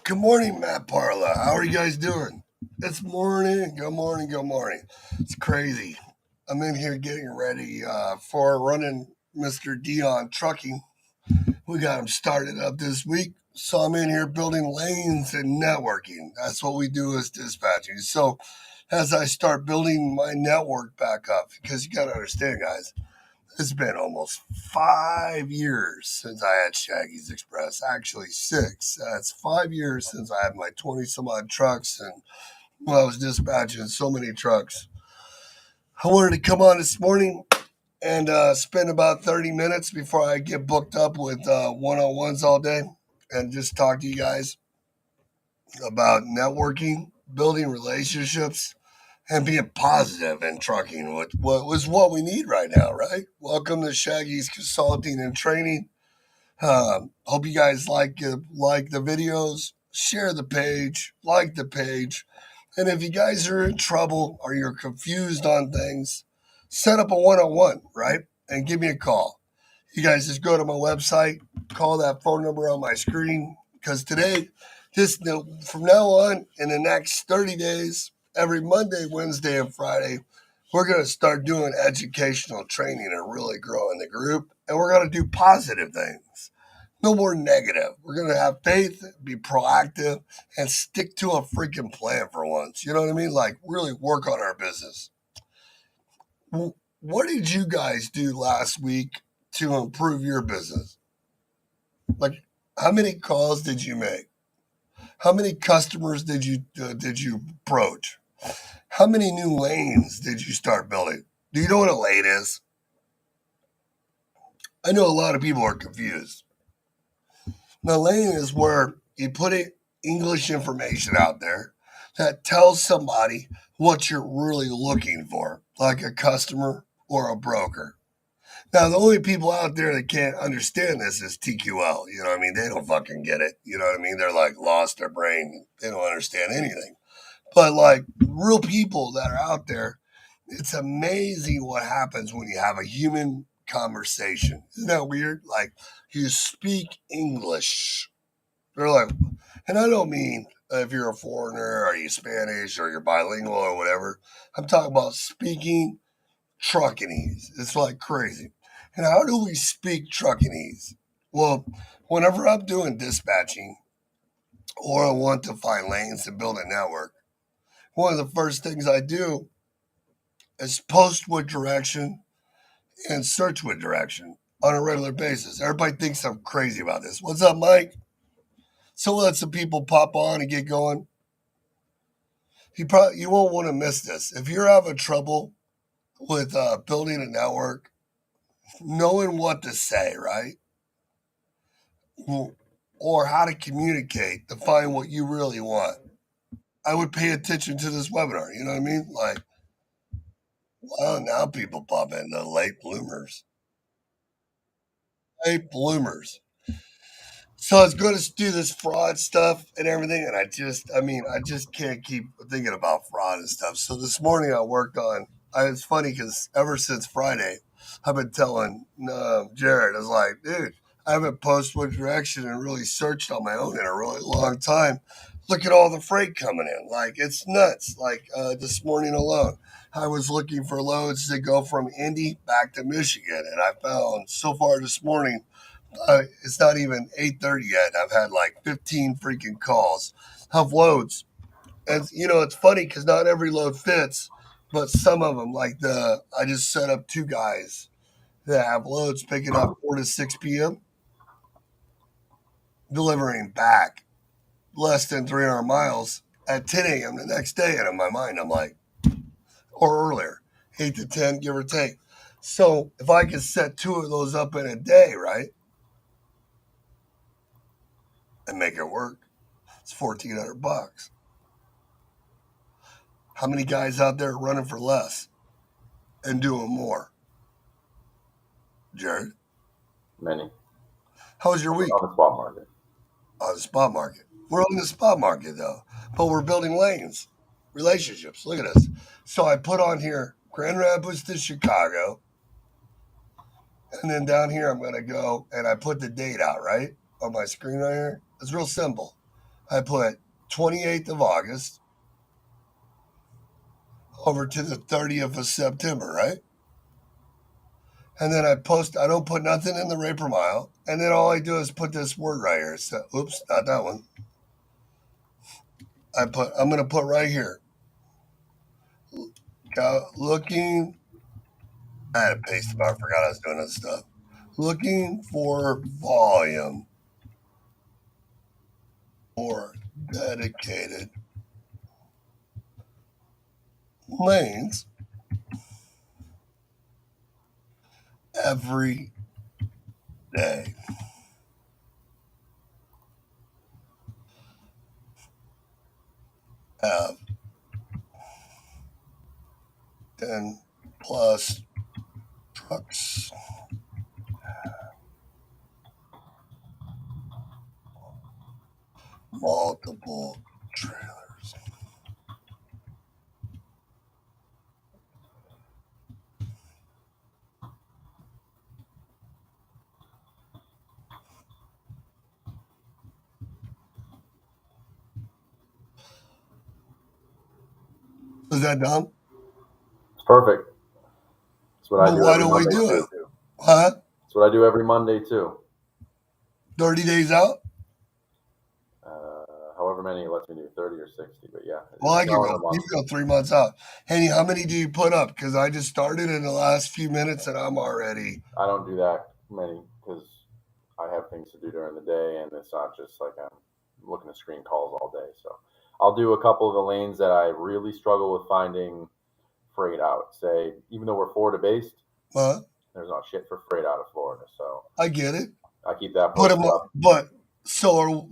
Good morning, Matt Parla. How are you guys doing? It's morning. Good morning. Good morning. It's crazy. I'm in here getting ready for running Mr. Dion trucking. We got him started up this week. So I'm in here building lanes and networking. That's what we do as dispatching. So as I start building my network back up, because you got to understand, guys, it's been almost 5 years since I had Shaggy's Express. Actually, six. That's 5 years since I had my 20 some odd trucks and I was dispatching so many trucks. I wanted to come on this morning and spend about 30 minutes before I get booked up with one on ones all day and just talk to you guys about networking, building relationships, and being positive in trucking, what was what we need right now, right? Welcome to Shaggy's Consulting and Training. Hope you guys like the videos. Share the page, like the page, and if you guys are in trouble or you're confused on things, set up a one-on-one, right? And give me a call. You guys just go to my website, call that phone number on my screen, because today, from now on, in the next 30 days, every Monday, Wednesday, and Friday, we're going to start doing educational training and really growing the group. And we're going to do positive things. No more negative. We're going to have faith, be proactive, and stick to a freaking plan for once. You know what I mean? Like, really work on our business. What did you guys do last week to improve your business? Like, how many calls did you make? How many customers did you approach? How many new lanes did you start building? Do you know what a lane is? I know a lot of people are confused. The lane is where you put English information out there that tells somebody what you're really looking for, like a customer or a broker. Now, the only people out there that can't understand this is TQL. You know what I mean? They don't fucking get it. You know what I mean? They're like lost their brain. They don't understand anything. But like real people that are out there, it's amazing what happens when you have a human conversation. Isn't that weird? Like you speak English. They're like, and I don't mean if you're a foreigner or you Spanish or you're bilingual or whatever. I'm talking about speaking truckinese. It's like crazy. And how do we speak truckinese? Well, whenever I'm doing dispatching or I want to find lanes to build a network, one of the first things I do is post with direction and search with direction on a regular basis. Everybody thinks I'm crazy about this. What's up, Mike? So let some people pop on and get going. You won't want to miss this. If you're having trouble with building a network, knowing what to say, right? Or how to communicate to find what you really want. I would pay attention to this webinar. You know what I mean? Like, well, now people pop in, the late bloomers. Late bloomers. So it's going to do this fraud stuff and everything. And I just can't keep thinking about fraud and stuff. So this morning I worked on, it's funny because ever since Friday, I've been telling Jared, I was like, dude, I haven't posted with direction and really searched on my own in a really long time. Look at all the freight coming in. Like, it's nuts. Like this morning alone, I was looking for loads to go from Indy back to Michigan. And I found so far this morning It's not even 8:30 yet. I've had like 15 freaking calls, have loads. And it's funny because not every load fits, but some of them, like I just set up two guys that have loads picking up 4 to 6 p.m., delivering back less than 300 miles at 10 a.m. the next day. And in my mind, I'm like, or earlier, 8 to 10, give or take. So if I could set two of those up in a day, right, and make it work, it's $1,400. How many guys out there running for less and doing more? Jared, Many. how was your week? On the spot market. On the spot market. We're on the spot market though, but we're building lanes, relationships. Look at us. So I put on here Grand Rapids to Chicago, and then down here I'm gonna go and I put the date out right on my screen right here. It's real simple. I put 28th of August over to the 30th of September, right? And then I don't put nothing in the rate per mile. And then all I do is put this word right here. So, oops, not that one. I'm going to put right here. Looking, I had to paste them. I forgot I was doing this stuff. Looking for volume or dedicated lanes every day. Have 10 plus trucks, multiple trailers. Is that dumb? It's perfect. That's what I But do why every don't we Monday do it? too. Huh? That's what I do every Monday too. 30 days out? However many it lets me do, 30 or 60. But yeah, Well, it's I could selling go. a You month. can go 3 months out. Henny, how many do you put up? Because I just started in the last few minutes and I'm already. I don't do that many because I have things to do during the day, and it's not just like I'm looking at screen calls all day. So I'll do a couple of the lanes that I really struggle with finding freight out. Say, even though we're Florida based, there's not shit for freight out of Florida. So I get it. I keep that Put them posted up. up. But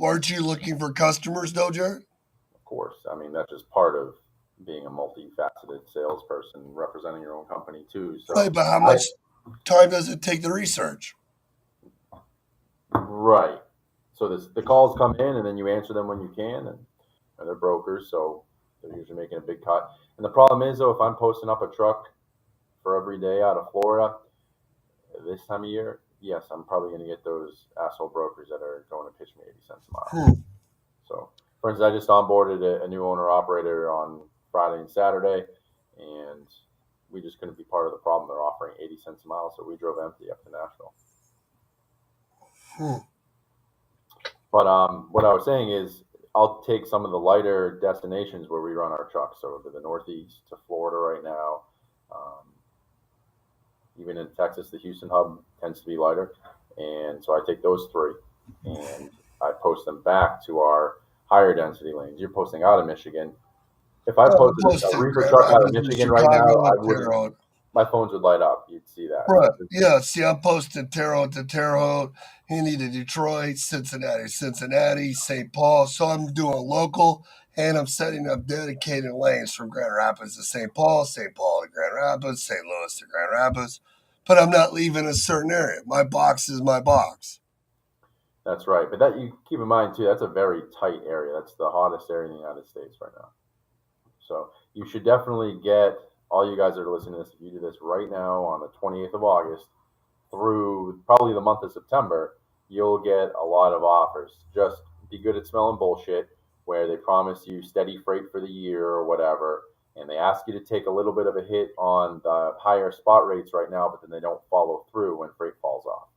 aren't you looking for customers, though, Jared? Of course, I mean that's just part of being a multifaceted salesperson representing your own company too. So Right. But how I much time does it take the research? right. So the calls come in, and then you answer them when you can, and they're brokers, so they're usually making a big cut. And the problem is, though, if I'm posting up a truck for every day out of Florida this time of year, yes, I'm probably going to get those asshole brokers that are going to pitch me 80 cents a mile. Hmm. So, for instance, I just onboarded a new owner operator on Friday and Saturday, and we just couldn't be part of the problem. They're offering 80 cents a mile, so we drove empty up to Nashville. Hmm. But what I was saying is, I'll take some of the lighter destinations where we run our trucks. So to the Northeast, to Florida right now, um, even in Texas, the Houston hub tends to be lighter, and so I take those three and I post them back to our higher density lanes. You're posting out of Michigan. If I Yeah, I posted a posted reefer Grand truck out of Rapids to Michigan right now, Chicago, I wouldn't. Terre Haute. My phones would light up. You'd see that. Right. So Yeah. See, I'm posted Terre Haute to Terre Haute, Henny to Detroit, Cincinnati, St. Paul. So I'm doing local and I'm setting up dedicated lanes from Grand Rapids to St. Paul to Grand Rapids, St. Louis to Grand Rapids. But I'm not leaving a certain area. My box is my box. that's right. But that you keep in mind too. That's a very tight area. That's the hottest area in the United States right now. So you should definitely get all you guys that are listening to this. If you do this right now on the 28th of August through probably the month of September, you'll get a lot of offers. Just be good at smelling bullshit where they promise you steady freight for the year or whatever, and they ask you to take a little bit of a hit on the higher spot rates right now, but then they don't follow through when freight falls off.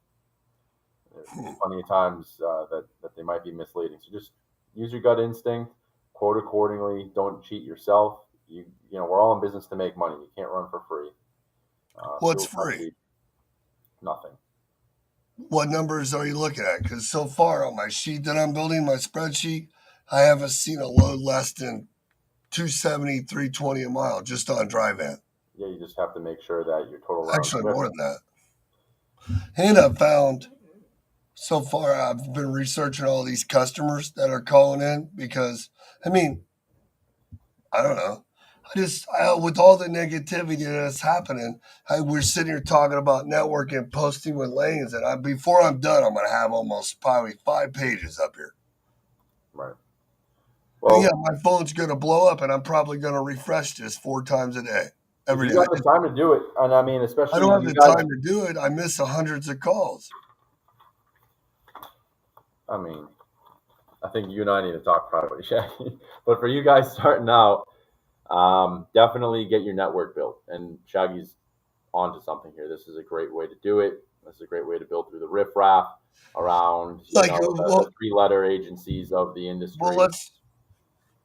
There's plenty of times that they might be misleading. So just use your gut instinct, quote accordingly. Don't cheat yourself. We're all in business to make money. You can't run for free. What's Fuel free? company, nothing. What numbers are you looking at? Because so far on my sheet that I'm building, my spreadsheet, I haven't seen a load less than 270, 320 a mile just on dry van. Yeah, you just have to make sure that your total round Actually, trip. more than that. And I've found so far, I've been researching all these customers that are calling in because, I mean, I don't know. With all the negativity that's happening, we're sitting here talking about networking, posting with lanes, and before I'm done, I'm going to have almost probably 5 pages up here. Right. And yeah, Well, my phone's going to blow up, and I'm probably going to refresh this 4 times a day, if every you day. got the time to do it, and I mean, I especially don't have you the guys, time to do it. I miss hundreds of calls. I mean, I think you and I need to talk privately, Shaggy. But for you guys starting out, definitely get your network built. And Shaggy's onto something here. This is a great way to do it. This is a great way to build through the riffraff around, Like, the three-letter agencies of the well, industry. let's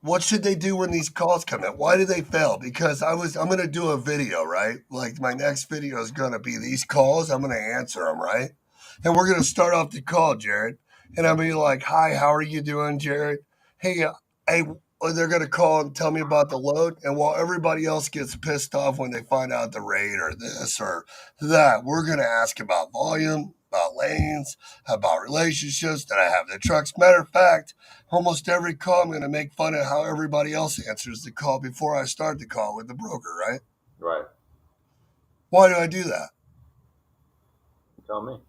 what should they do when these calls come in? Why do they fail? Because I'm going to do a video, right? Like my next video is going to be these calls. I'm going to answer them, right? And we're going to start off the call, Jared. And I'm going to be like, "Hi, how are you doing, Jared? Hey, hey." Or they're going to call and tell me about the load. And while everybody else gets pissed off when they find out the rate or this or that, we're going to ask about volume, about lanes, about relationships. That I have the trucks? Matter of fact, almost every call, I'm going to make fun of how everybody else answers the call before I start the call with the broker, right? Right. Why do I do that? Tell me.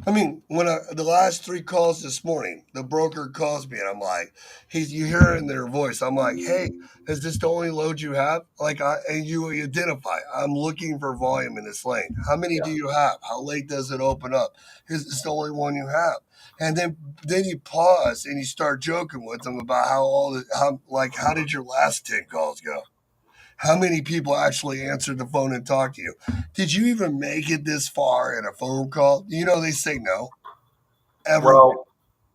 I mean, the last 3 calls this morning, the broker calls me and I'm like, you hear it in their voice. I'm like, hey, is this the only load you have? And you identify, I'm looking for volume in this lane. How many Yeah. do you have? How late does it open up? Is this the only one you have? And then you pause and you start joking with them about how did your last 10 calls go? How many people actually answered the phone and talked to you? Did you even make it this far in a phone call? They say no. Everybody. Well,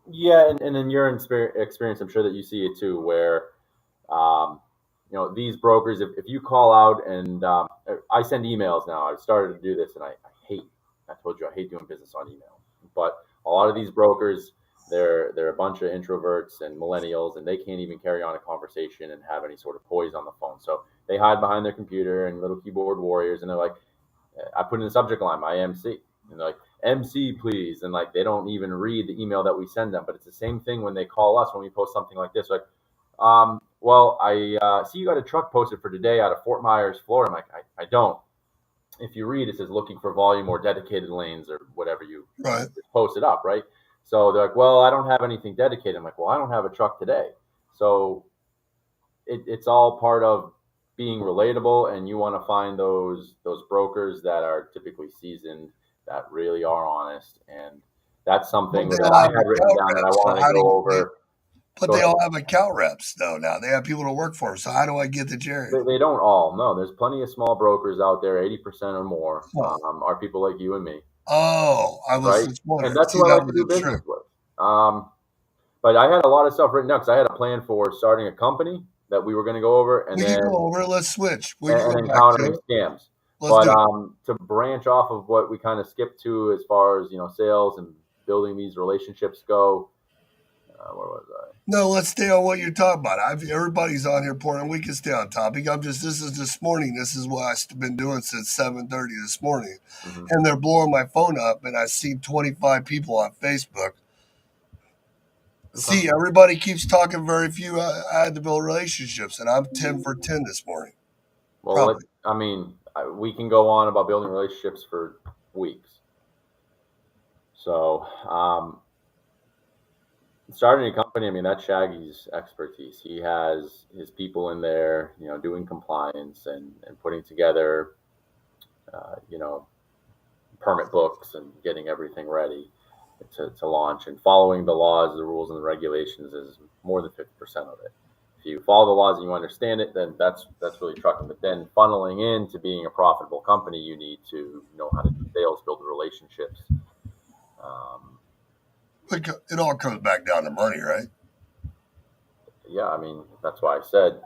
yeah, and in your experience, I'm sure that you see it too, where um, these brokers, if you call out and I send emails now. I've started to do this, and I hate. I told you I hate doing business on email, but a lot of these brokers, they're a bunch of introverts and millennials, and they can't even carry on a conversation and have any sort of poise on the phone. So they hide behind their computer and little keyboard warriors, and they're like, I put in the subject line my MC, and they're like, MC please, and like they don't even read the email that we send them. But it's the same thing when they call us when we post something like this, like, well, I see you got a truck posted for today out of Fort Myers, Florida. I'm like, I don't. If you read, it says looking for volume or dedicated lanes or whatever you Right. just posted up, right? So they're like, well, I don't have anything dedicated. I'm like, well, I don't have a truck today. So it's all part of being relatable, and you want to find those brokers that are typically seasoned, that really are honest, and that's something But they that all I have had written account down that I reps. So wanted to how do go you? over. But Go they ahead. all have account reps though. Now they have people to work for them. So how do I get to Jared? They don't all. No, there's plenty of small brokers out there. 80% or more Oh, are people like you and me, I was right? just And wondering. that's See, who I that like to do wasn't true. business with. But I had a lot of stuff written down because I had a plan for starting a company that we were going to go over, We could go over. Let's switch. We could go and back to encountering it. scams. Let's But do it. to branch off of what we kind of skipped to as far as sales and building these relationships go, where was I? No, let's stay on what you're talking about. Everybody's on here pouring. We can stay on topic. This is this morning. This is what I've been doing since 7:30 this morning, Mm-hmm. and they're blowing my phone up. And I see 25 people on Facebook. Okay. See, everybody keeps talking. Very few had to build relationships, and I'm 10 for 10 this morning. Well, Probably. I mean, we can go on about building relationships for weeks. So, starting a company, I mean, that's Shaggy's expertise. He has his people in there, doing compliance and putting together, you know, permit books and getting everything ready to launch. And following the laws, the rules, and the regulations is more than 50% of it. If you follow the laws and you understand it, then that's really trucking. But then funneling into being a profitable company, you need to know how to do sales, build relationships, Um, It all comes back down to money, right? yeah, I mean that's why I said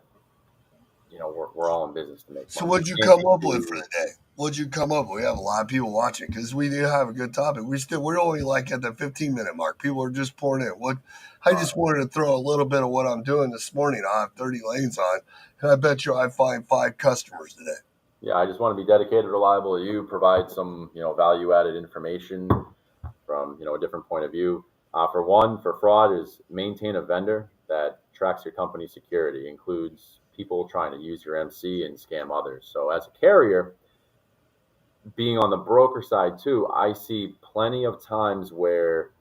we're all in business to make So money. You what'd you can't come be up with for too. the day? What'd you come up with? We have a lot of people watching because we do have a good topic. We're only like at the 15-minute mark. People are just pouring in. What I Uh, just wanted to throw a little bit of what I'm doing this morning. I have 30 lanes on, and I bet you I find 5 customers today. yeah, I just want to be dedicated, reliable. You provide some value added information from a different point of view. For one, for fraud is maintain a vendor that tracks your company's security, includes people trying to use your MC and scam others. So as a carrier, being on the broker side too, I see plenty of times where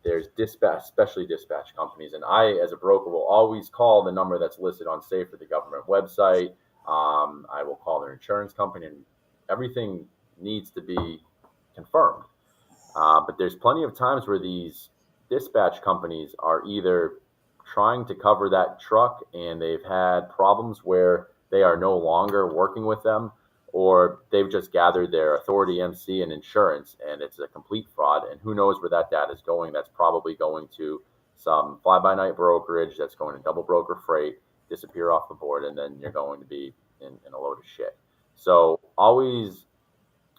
there's dispatch, especially dispatch companies, and I, as a broker, will always call the number that's listed on, say, for the government website. I will call their insurance company, and everything needs to be confirmed. But there's plenty of times where these dispatch companies are either trying to cover that truck and they've had problems where they are no longer working with them, or they've just gathered their authority, MC, and insurance, and it's a complete fraud. And who knows where that data is going? That's probably going to some fly by night brokerage that's going to double broker freight, disappear off the board, and then you're going to be in a load of shit. So always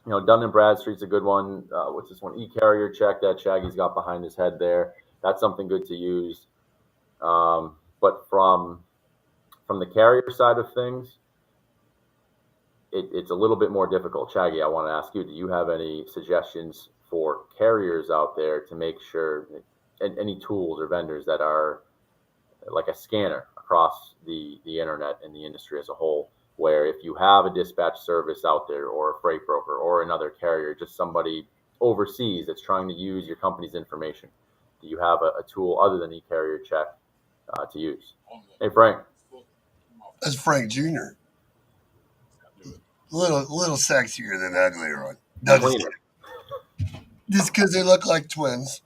Dun and Bradstreet's a good one. What's this one? E-carrier check that Shaggy's got behind his head there. That's something good to use. But from the carrier side of things, it's a little bit more difficult. Shaggy, I want to ask you: do you have any suggestions for carriers out there to make sure any tools or vendors that are like a scanner across the internet and the industry as a whole, where if you have a dispatch service out there or a freight broker or another carrier, just somebody overseas that's trying to use your company's information, do you have a tool other than e-carrier check to use? Hey, Frank. That's Frank Jr. Little sexier than the uglier one. No, Cleaner. just because they look like twins.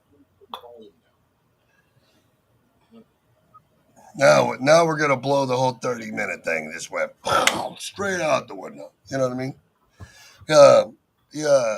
Now we're gonna blow the whole 30-minute thing. Just went straight out the window. You know what I mean? Yeah.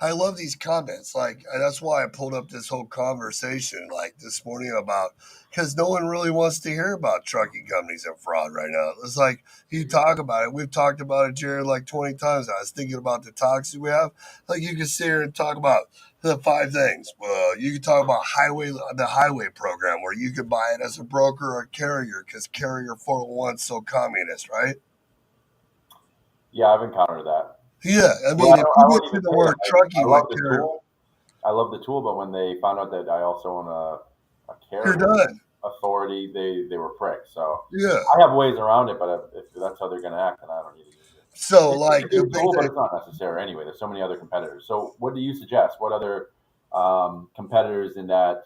I love these comments. Like that's why I pulled up this whole conversation like this morning about because no one really wants to hear about trucking companies and fraud right now. It's like you talk about it. We've talked about it, Jared, like 20 times. I was thinking about the talks we have. Like you can sit here and talk about the 5 things. You can talk about the highway program where you could buy it as a broker or a carrier because carrier 401 is so communist, right? Yeah, I've encountered that. Yeah, I Well, mean, if you I get won't to even the say that. word I trucking with love the carrier, tool. I love the tool, but when they found out that I also own a you're carrier done. authority, they were pricks. So Yeah. I have ways around it, but if that's how they're going to act, then I don't need to use it. So, It's a like, the good big tool, but thing, it's not necessary anyway. There's so many other competitors. So what do you suggest? What other competitors in that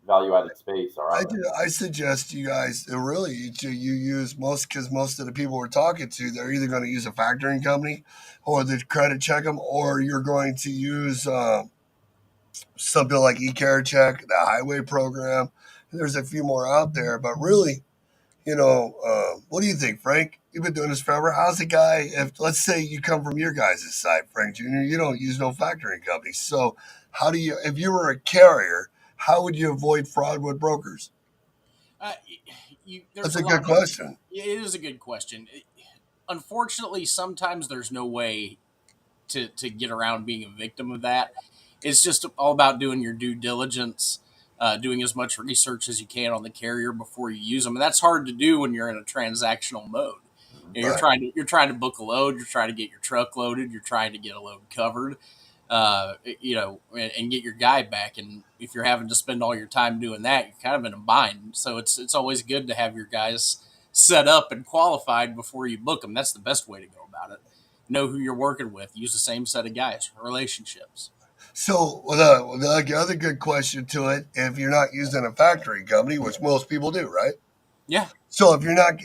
value-added space are out there? I suggest you guys really you use because most of the people we're talking to, they're either going to use a factoring company or the credit check them, or you're going to use something like eCare Check, the highway program. There's a few more out there, but really, what do you think, Frank? You've been doing this forever. How's the guy? If let's say you come from your guys' side, Frank Jr., you don't use no factoring companies. So, how do you? If you were a carrier, how would you avoid fraud with brokers? Uh, That's there's a a lot good of question. it is a good question. Unfortunately, sometimes there's no way to get around being a victim of that. It's just all about doing your due diligence, doing as much research as you can on the carrier before you use them, and that's hard to do when you're in a transactional mode. Right. You're trying to book a load, you're trying to get your truck loaded, you're trying to get a load covered, and get your guy back. And if you're having to spend all your time doing that, you're kind of in a bind. So it's always good to have your guys set up and qualified before you book them. That's the best way to go about it. Know who you're working with. Use the same set of guys. Relationships. So the other good question to it, if you're not using a factoring company, which most people do, right? Yeah, So if you're not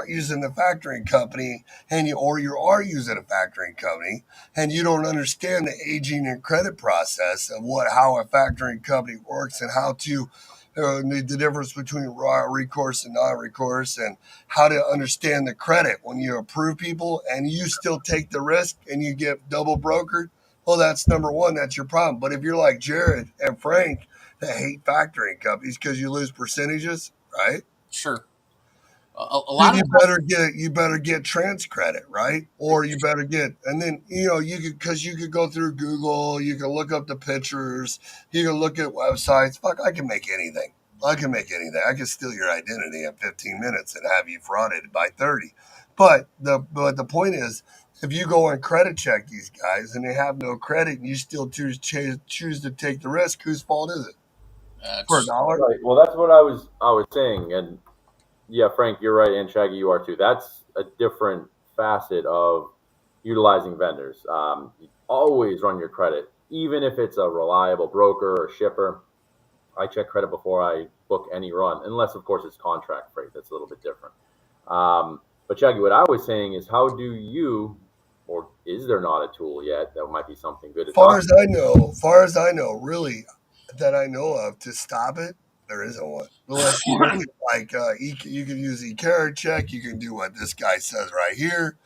using the factoring company you are using a factoring company and you don't understand the aging and credit process of how a factoring company works and how to the difference between raw recourse and non-recourse, and how to understand the credit when you approve people and you still take the risk and you get double brokered. Well, that's number one. That's your problem. But if you're like Jared and Frank that hate factoring companies because you lose percentages, right? Sure. A Dude, lot of you better get trans credit, right? Or you better get, and then you could, because you could go through Google, you can look up the pictures, you can look at websites. Fuck, I can make anything. I can make anything. I can steal your identity in 15 minutes and have you frauded by 30. But the point is, if you go and credit check these guys and they have no credit and you still choose to take the risk, whose fault is it? For a it's dollar? Right. Well, that's what I was saying, and yeah, Frank, you're right, and Shaggy, you are too. That's a different facet of utilizing vendors. You always run your credit, even if it's a reliable broker or shipper. I check credit before I book any run, unless, of course, it's contract freight. That's a little bit different. But Shaggy, what I was saying is, how do you, or is there not a tool yet that might be something good to talk Far as I know, really, that I know of to stop it, there isn't one. Unless you look at like you can use eCarrot check, you can do what this guy says right here.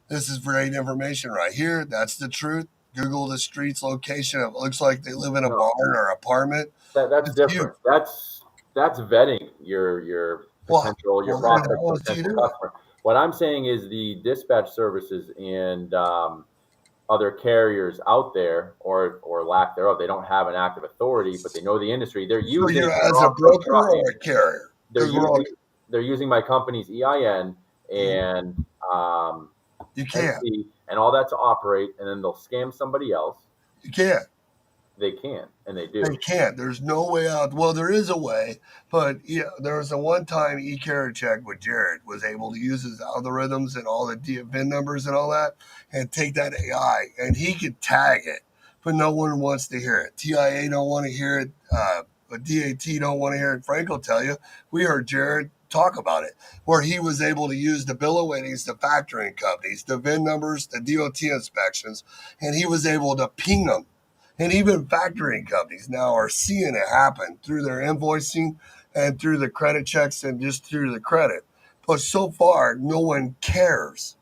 This is great information right here. That's the truth. Google the street's location. It looks like they live in a about? barn or apartment. That's It's huge. different. That's vetting your Well, potential, your well, then prospect, how else do you potential do it? customer. What I'm saying is the dispatch services and other carriers out there, or lack thereof, they don't have an active authority, but they know the industry. They're So using you're their as a off-road broker trucking. or a carrier? They're Because we're all using they're using my company's EIN and um, you can't. NC and all that to operate, and then they'll scam somebody else. You can't. They can, and they They do. can't. There's no way out. Well, there is a way, but yeah, there was a one-time e-carrier check with Jared was able to use his algorithms and all the VIN numbers and all that, and take that AI, and he could tag it, but no one wants to hear it. TIA don't want to hear it. But DAT don't want to hear it. Frank will tell you. We heard Jared talk about it, where he was able to use the bill of ladings, the factoring companies, the VIN numbers, the DOT inspections, and he was able to ping them, and even factoring companies now are seeing it happen through their invoicing and through the credit checks and just through the credit. But so far, no one cares.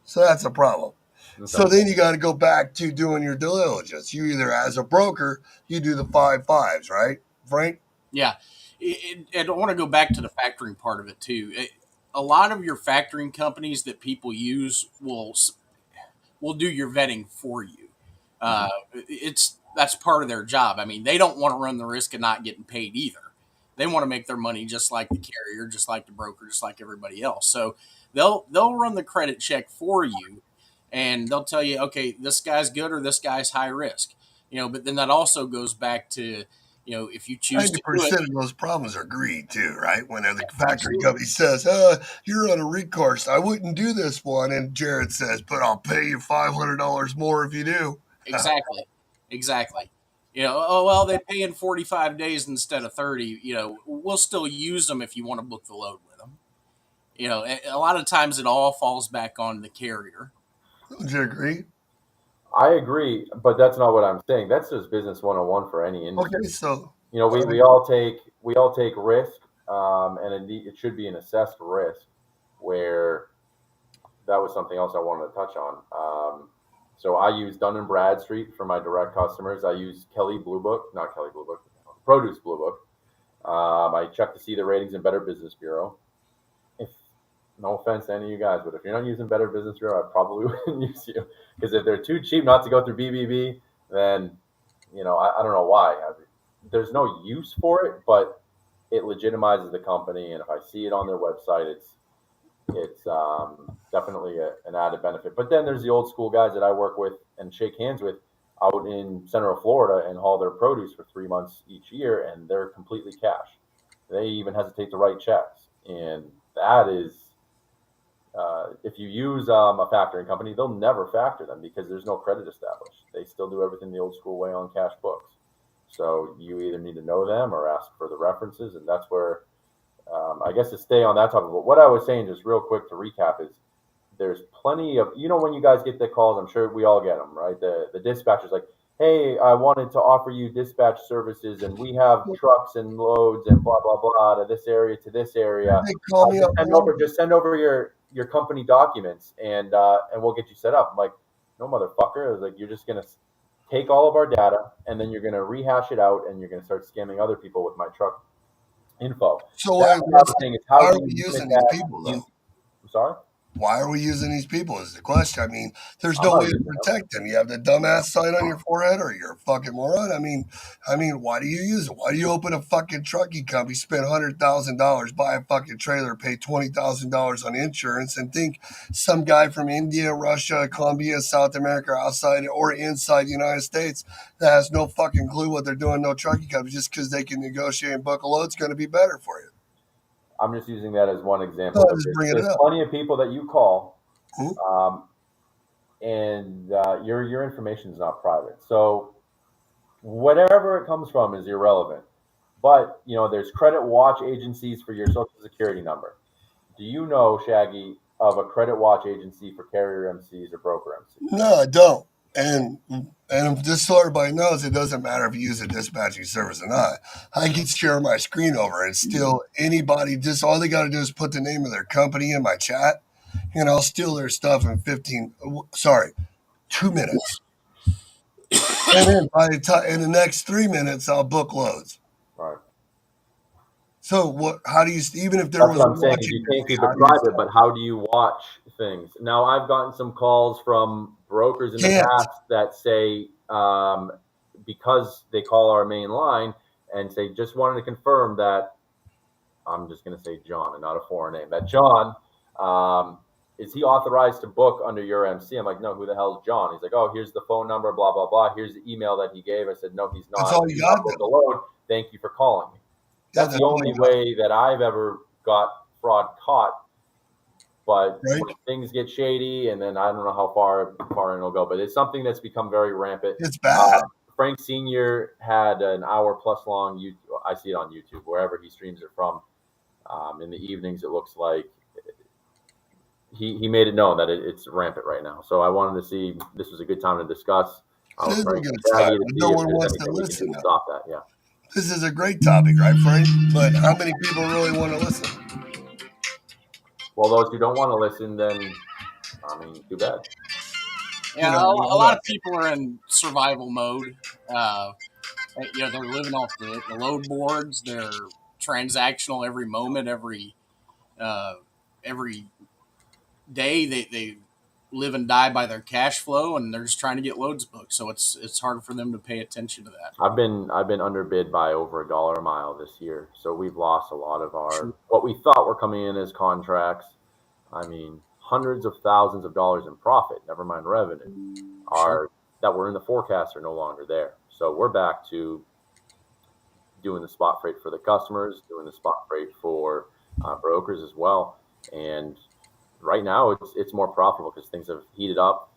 So that's a problem. Okay. So then you got to go back to doing your due diligence. You either, as a broker, you do the 5 5s, right, Frank? Yeah. I don't want to go back to the factoring part of it too. A lot of your factoring companies that people use will do your vetting for you. It's that's part of their job. I mean, they don't want to run the risk of not getting paid either. They want to make their money just like the carrier, just like the broker, just like everybody else. So they'll run the credit check for you, and they'll tell you, okay, this guy's good or this guy's high risk. But then that also goes back to if you choose Ninety to do it, percent of those problems are greed too, right? When the factory absolutely. company says, you're on a recourse, I wouldn't do this one," and Jared says, "But I'll pay you $500 more if you do." Exactly. Exactly. Oh well, they pay in 45 days instead of 30. We'll still use them if you want to book the load with them. A lot of times it all falls back on the carrier. Don't you agree? I agree, but that's not what I'm saying. That's just business 101 for any industry. Okay, so We all take risk, and it should be an assessed risk. Where that was something else I wanted to touch on. So I use Dun and Bradstreet for my direct customers. I use Kelly Blue Book, not Kelly Blue Book, Produce Blue Book. I check to see the ratings in Better Business Bureau. If No offense to any of you guys, but if you're not using Better Business Bureau, I probably wouldn't use you, because if they're too cheap not to go through BBB, then I don't know why. There's no use for it, but it legitimizes the company, and if I see it on their website, it's definitely an added benefit. But then there's the old school guys that I work with and shake hands with out in Central Florida and haul their produce for 3 months each year, and they're completely cash. They even hesitate to write checks, and that is if you use a factoring company, they'll never factor them because there's no credit established. They still do everything the old school way on cash books. So you either need to know them or ask for the references, and that's where I guess to stay on that topic. But what I was saying, just real quick to recap, is there's plenty of when you guys get the calls, I'm sure we all get them, right? The dispatcher's like, hey, I wanted to offer you dispatch services, and we have trucks and loads and blah blah blah to this area to this area. They call me up. Just send over your company documents, and we'll get you set up. I'm like, no, motherfucker. I was like, you're just gonna take all of our data, and then you're gonna rehash it out, and you're gonna start scamming other people with my truck info. So That's the other thing is why how are do we you limit using these that? people though? I'm sorry. Why are we using these people is the question. I mean, there's I'm no not way to using them. protect them. You have the dumbass sign on your forehead or you're a fucking moron. I mean, why do you use it? Why do you open a fucking trucking company, spend $100,000, buy a fucking trailer, pay $20,000 on insurance and think some guy from India, Russia, Colombia, South America, outside or inside the United States that has no fucking clue what they're doing, no trucking company, just because they can negotiate and book a load, it's going to be better for you. I'm just using that as one No, example, I'm but just bringing it there's up. plenty of people that you call, Hmm? um, and your information is not private. So whatever it comes from is irrelevant. But there's credit watch agencies for your social security number. Do you know, Shaggy, of a credit watch agency for carrier MCs or broker MCs? No, I don't. And just so everybody knows, it doesn't matter if you use a dispatching service or not. I can share my screen over and still anybody just all they got to do is put the name of their company in my chat, and I'll steal their stuff in 2 minutes. And then by the time in the next 3 minutes, I'll book loads. Right. So what? How do you even if there That's was what a I'm saying is watch you can't agency? keep How it do you private, but how do you watch things? Now, I've gotten some calls from brokers in the can't? past that say, because they call our main line and say, just wanted to confirm that I'm just going to say John and not a foreign name. That John, is he authorized to book under your MC? I'm like, no, who the hell's John? He's like, oh, here's the phone number, blah, blah, blah. Here's the email that he gave. I said, no, he's That's not. all I you do got not book then. a load. Thank you for calling me. Yeah, That's that's the all you only got, way that I've ever got fraud caught. But right? when things get shady, and then I don't know how far in it'll go, but it's something that's become very rampant. It's bad. Frank Senior had an hour plus long. I see it on YouTube wherever he streams it from. In the evenings, it looks like he made it known that it's rampant right now. So I wanted to see this was a good time to discuss. It is a Frank good and time, Shaggy to but no see if one there's wants to anything we can do listen to though. stop that. Yeah. This is a great topic, right, Frank? But how many people really want to listen? Well, those who don't want to listen, then I mean, too bad. Yeah, a lot What? of people are in survival mode. Uh, they're living off the load boards. They're transactional every moment, uh, every day. They live and die by their cash flow, and they're just trying to get loads booked. So it's hard for them to pay attention to that. I've been underbid by over $1 a mile this year, so we've lost a lot of Sure. our what we thought were coming in as contracts. I mean, hundreds of thousands of dollars in profit, never mind revenue, Sure. are that were in the forecast are no longer there. So we're back to doing the spot freight for the customers, doing the spot freight for brokers as well. And right now, it's more profitable because things have heated up.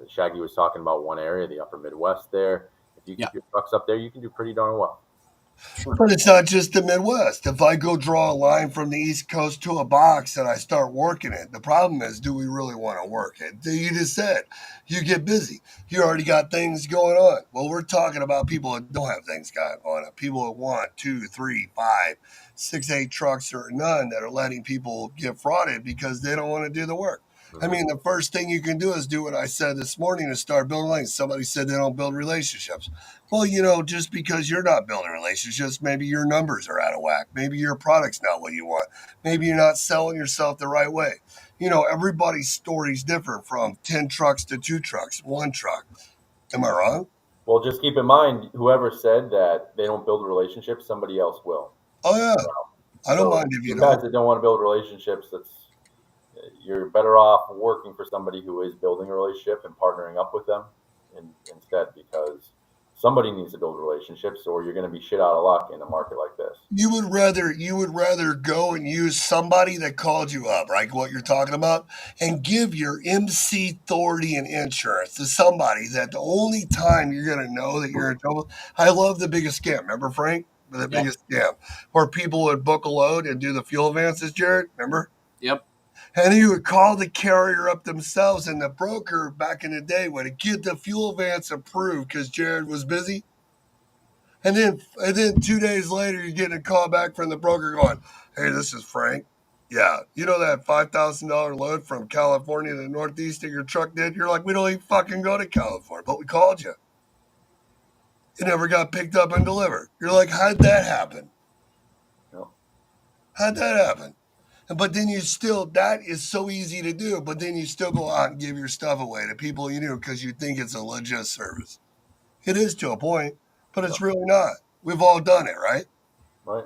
Shaggy was talking about one area, the Upper Midwest. There, if you Yeah. keep your trucks up there, you can do pretty darn well. Sure. But it's not just the Midwest. If I go draw a line from the East Coast to a box and I start working it, the problem is, do we really want to work it? You just said you get busy. You already got things going on. Well, we're talking about people that don't have things going on. People that want 2, 3, 5, 6, 8 trucks or none that are letting people get frauded because they don't want to do the work. I mean, the first thing you can do is do what I said this morning is start building lanes. Somebody said they don't build relationships. Well, just because you're not building relationships, maybe your numbers are out of whack. Maybe your product's not what you want. Maybe you're not selling yourself the right way. Everybody's story's different from 10 trucks to 2 trucks, 1 truck. Am I wrong? Well, just keep in mind, whoever said that they don't build relationships, somebody else will. Oh, yeah. I don't So mind if you you don't. guys that don't want to build relationships, you're better off working for somebody who is building a relationship and partnering up with them instead, because somebody needs to build relationships, or you're going to be shit out of luck in a market like this. You would rather go and use somebody that called you up, right? What you're talking about, and give your MC authority and insurance to somebody that the only time you're gonna know that you're in trouble. I love the biggest scam. Remember Frank? The Yep. biggest scam where people would book a load and do the fuel advances, Jared. Remember? Yep. And he would call the carrier up themselves, and the broker back in the day would get the fuel advance approved because Jared was busy. And then 2 days later, you're getting a call back from the broker going, "Hey, this is Frank. Yeah, you know that $5,000 load from California to the Northeast that your truck did?" You're like, "We don't even fucking go to California, but we called you. It never got picked up and delivered." You're like, "How'd that happen? No. How'd that happen?" But then that is so easy to do, but then you still go out and give your stuff away to people you knew because you think it's a legit service. It is to a point, but it's really not. We've all done it, right? Right.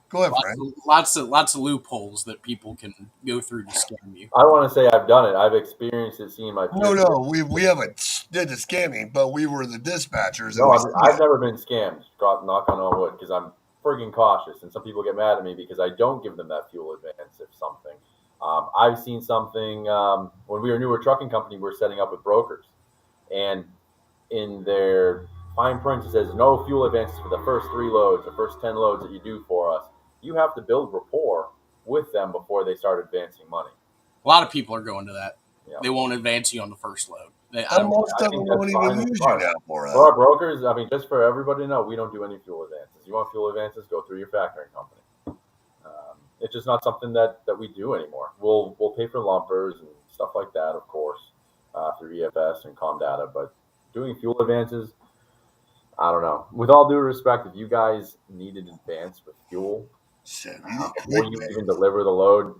Go ahead, Frank. Lots of loopholes that people can go through to scam you. I want to say I've done it. I've experienced it, seeing my peers. No, we haven't did the scamming, but we were the dispatchers. No, And I've never been scammed. Knock on all wood, because I'm friggin' cautious, and some people get mad at me because I don't give them that fuel advance if something. I've seen something when we were a newer trucking company. We were setting up with brokers, and in their fine print it says no fuel advances for the first 3 loads, the first 10 loads that you do for us. You have to build rapport with them before they start advancing money. A lot of people are going to that. Yeah. They won't advance you on the first load. Most of them won't even use you now for For our brokers, I mean, just for everybody to know, we don't do any fuel advances. You want fuel advances, go through your factoring company. It's just not something that we do anymore. We'll pay for lumpers and stuff like that, of course, through EFS and Comdata, but doing fuel advances, I don't know. With all due respect, if you guys need an advance with fuel, before you even deliver the load,